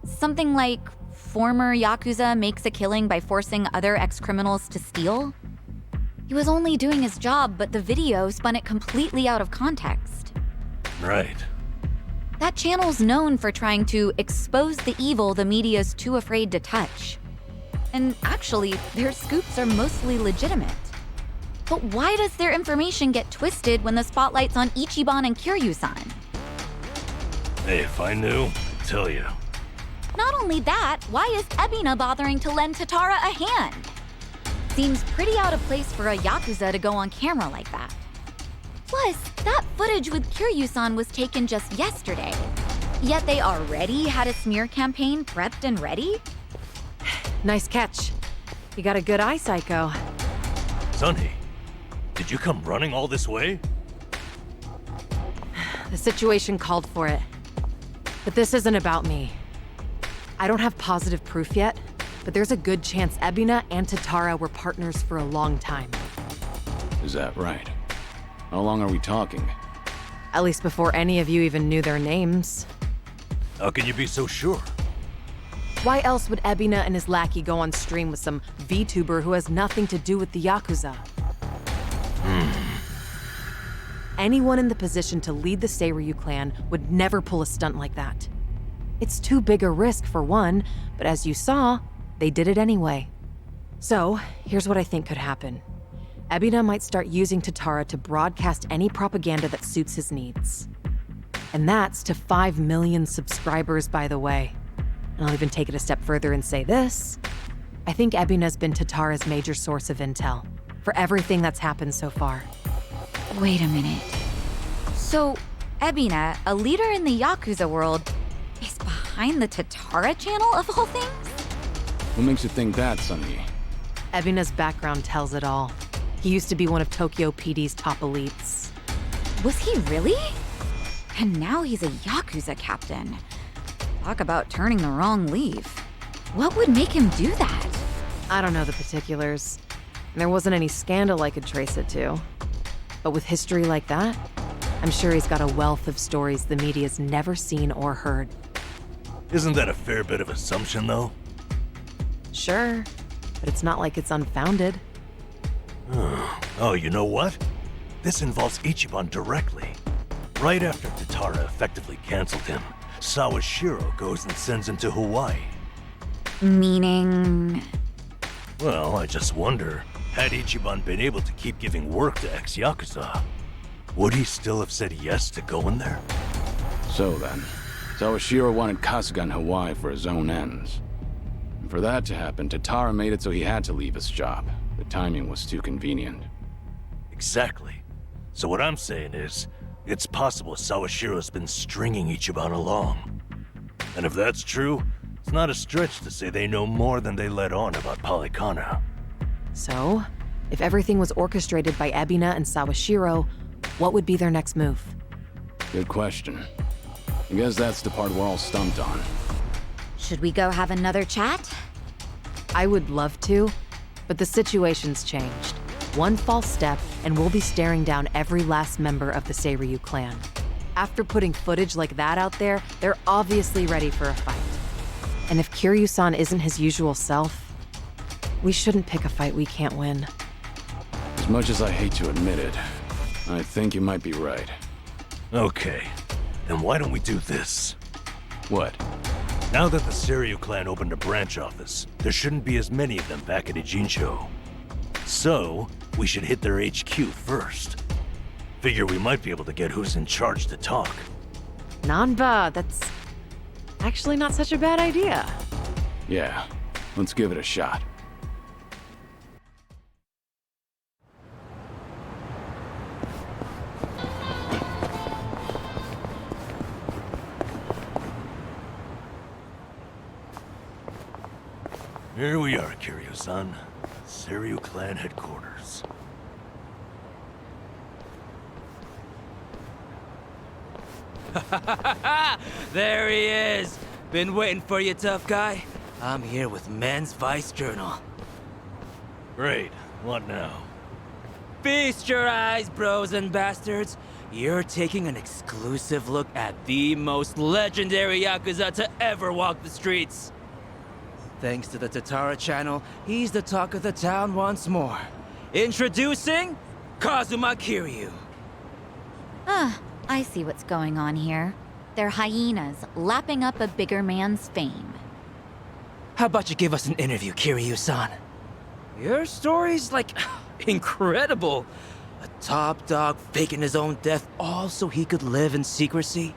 Something like former Yakuza makes a killing by forcing other ex-criminals to steal? He was only doing his job, but the video spun it completely out of context. Right. That channel's known for trying to expose the evil the media's too afraid to touch. And actually, their scoops are mostly legitimate. But why does their information get twisted when the spotlight's on Ichiban and Kiryu-san? Hey, if I knew, I'd tell you. Not only that, why is Ebina bothering to lend Tatara a hand? Seems pretty out of place for a Yakuza to go on camera like that. Plus, that footage with Kiryu-san was taken just yesterday. Yet they already had a smear campaign prepped and ready? Nice catch. You got a good eye, Psycho. Sun-hee, did you come running all this way? The situation called for it. But this isn't about me. I don't have positive proof yet, but there's a good chance Ebina and Tatara were partners for a long time. Is that right? How long are we talking? At least before any of you even knew their names. How can you be so sure? Why else would Ebina and his lackey go on stream with some VTuber who has nothing to do with the Yakuza? Anyone in the position to lead the Seiryu clan would never pull a stunt like that. It's too big a risk for one, but as you saw, they did it anyway. So, here's what I think could happen. Ebina might start using Tatara to broadcast any propaganda that suits his needs. And that's to 5 million subscribers, by the way. And I'll even take it a step further and say this. I think Ebina's been Tatara's major source of intel for everything that's happened so far. Wait a minute. So, Ebina, a leader in the Yakuza world, is behind the Tatara channel of all things? What makes you think that, Sunny? Ebina's background tells it all. He used to be one of Tokyo PD's top elites. Was he really? And now he's a Yakuza captain. Talk about turning the wrong leaf. What would make him do that? I don't know the particulars. There wasn't any scandal I could trace it to. But with history like that, I'm sure he's got a wealth of stories the media's never seen or heard. Isn't that a fair bit of assumption, though? Sure, but it's not like it's unfounded. Oh, you know what? This involves Ichiban directly. Right after Tatara effectively canceled him, Sawashiro goes and sends him to Hawaii. Meaning? Well, I just wonder, had Ichiban been able to keep giving work to ex-Yakuza, would he still have said yes to going there? So then, Sawashiro wanted Kasuga in Hawaii for his own ends. And for that to happen, Tatara made it so he had to leave his job. The timing was too convenient. Exactly. So what I'm saying is, it's possible Sawashiro's been stringing Ichiban along. And if that's true, it's not a stretch to say they know more than they let on about Polycana. So, if everything was orchestrated by Ebina and Sawashiro, what would be their next move? Good question. I guess that's the part we're all stumped on. Should we go have another chat? I would love to, but the situation's changed. One false step, and we'll be staring down every last member of the Seiryu clan. After putting footage like that out there, they're obviously ready for a fight. And if Kiryu-san isn't his usual self, we shouldn't pick a fight we can't win. As much as I hate to admit it, I think you might be right. Okay, then why don't we do this? What? Now that the Seiryu clan opened a branch office, there shouldn't be as many of them back at Ijincho. So, we should hit their HQ first. Figure we might be able to get who's in charge to talk. Nanba, that's actually not such a bad idea. Yeah, let's give it a shot. Here we are, Kiryu-san. Seiryu clan headquarters. There he is! Been waiting for you, tough guy. I'm here with Men's Vice Journal. Great. What now? Feast your eyes, bros and bastards. You're taking an exclusive look at the most legendary Yakuza to ever walk the streets. Thanks to the Tatara channel, he's the talk of the town once more. Introducing Kazuma Kiryu. I see what's going on here. They're hyenas lapping up a bigger man's fame. How about you give us an interview, Kiryu-san? Your story's, like, incredible. A top dog faking his own death all so he could live in secrecy.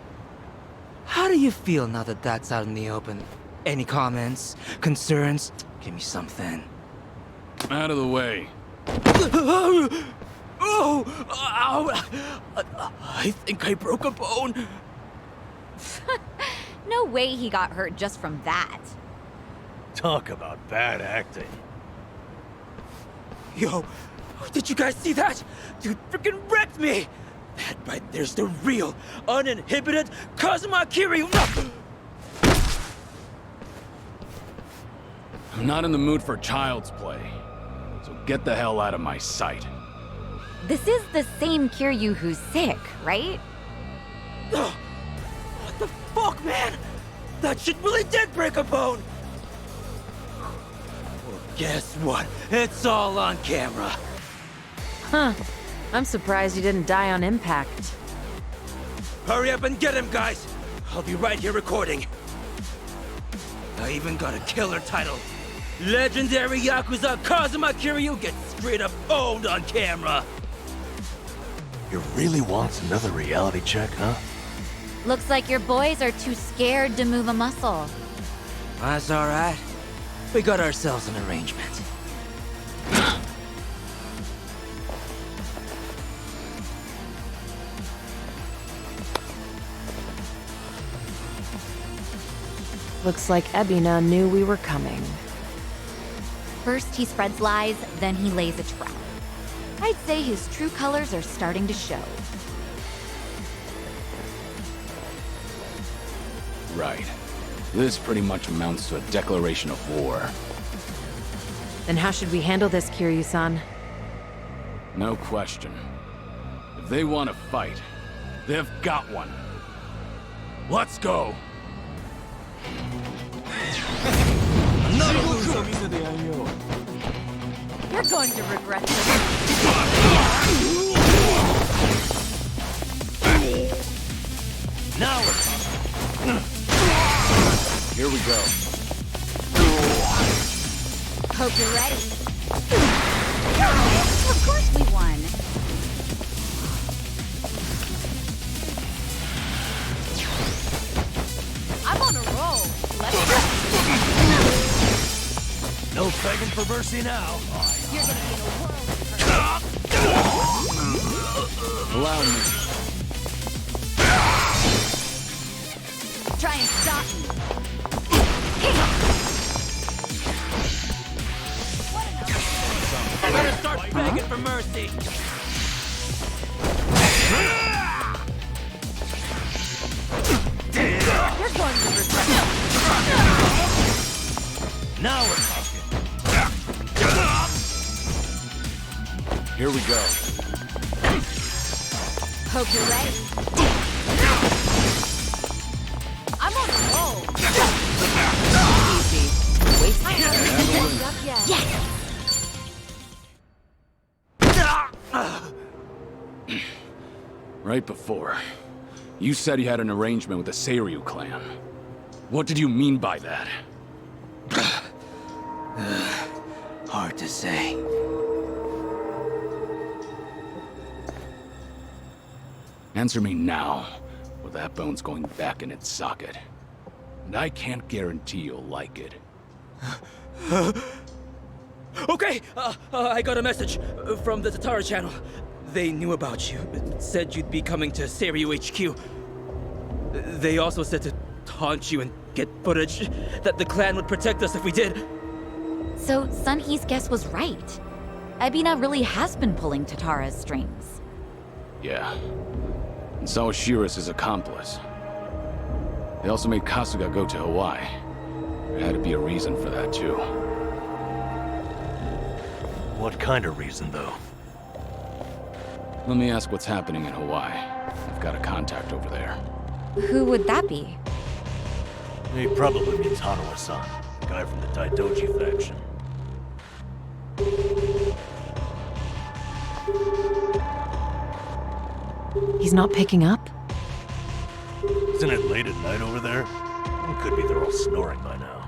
How do you feel now that that's out in the open? Any comments? Concerns? Give me something. Out of the way. Oh! Ow! I think I broke a bone. No way he got hurt just from that. Talk about bad acting. Yo, did you guys see that? Dude freaking wrecked me! That right there's the real, uninhibited Kazuma Kiryu! I'm not in the mood for child's play, so get the hell out of my sight. This is the same Kiryu who's sick, right? What the fuck, man? That shit really did break a bone! Well, guess what? It's all on camera. Huh. I'm surprised you didn't die on impact. Hurry up and get him, guys! I'll be right here recording. I even got a killer title. Legendary Yakuza Kazuma Kiryu gets straight up owned on camera. You really want another reality check, huh? Looks like your boys are too scared to move a muscle. That's all right. We got ourselves an arrangement. Looks like Ebina knew we were coming. First he spreads lies, then he lays a trap. I'd say his true colors are starting to show. Right. This pretty much amounts to a declaration of war. Then how should we handle this, Kiryu-san? No question. If they want to fight, they've got one. Let's go! You're going to regret this. Now Here we go. Hope you're ready. Of course we won. I'm on a roll. Let's go. no begging for mercy now. You're gonna be in a whirl. Allow me. Try and stop me. Better start begging for mercy. You're going to regret it. Now we're talking. Here we go. Hope you're ready. I'm on a roll. Easy. Wait. I haven't warmed up yet. Yes! Right before, you said you had an arrangement with the Seiryu clan. What did you mean by that? Hard to say. Answer me now, or that bone's going back in its socket. And I can't guarantee you'll like it. Okay, I got a message from the Tatara channel. They knew about you. It said you'd be coming to Seiryu HQ. They also said to taunt you and get footage, that the clan would protect us if we did. So Sunhee's guess was right. Ebina really has been pulling Tatara's strings. Yeah. And so is Shira's his accomplice. They also made Kasuga go to Hawaii. There had to be a reason for that, too. What kind of reason, though? Let me ask what's happening in Hawaii. I've got a contact over there. Who would that be? He probably means Hanawa-san, the guy from the Daidoji faction. He's not picking up? Isn't it late at night over there? It could be they're all snoring by now.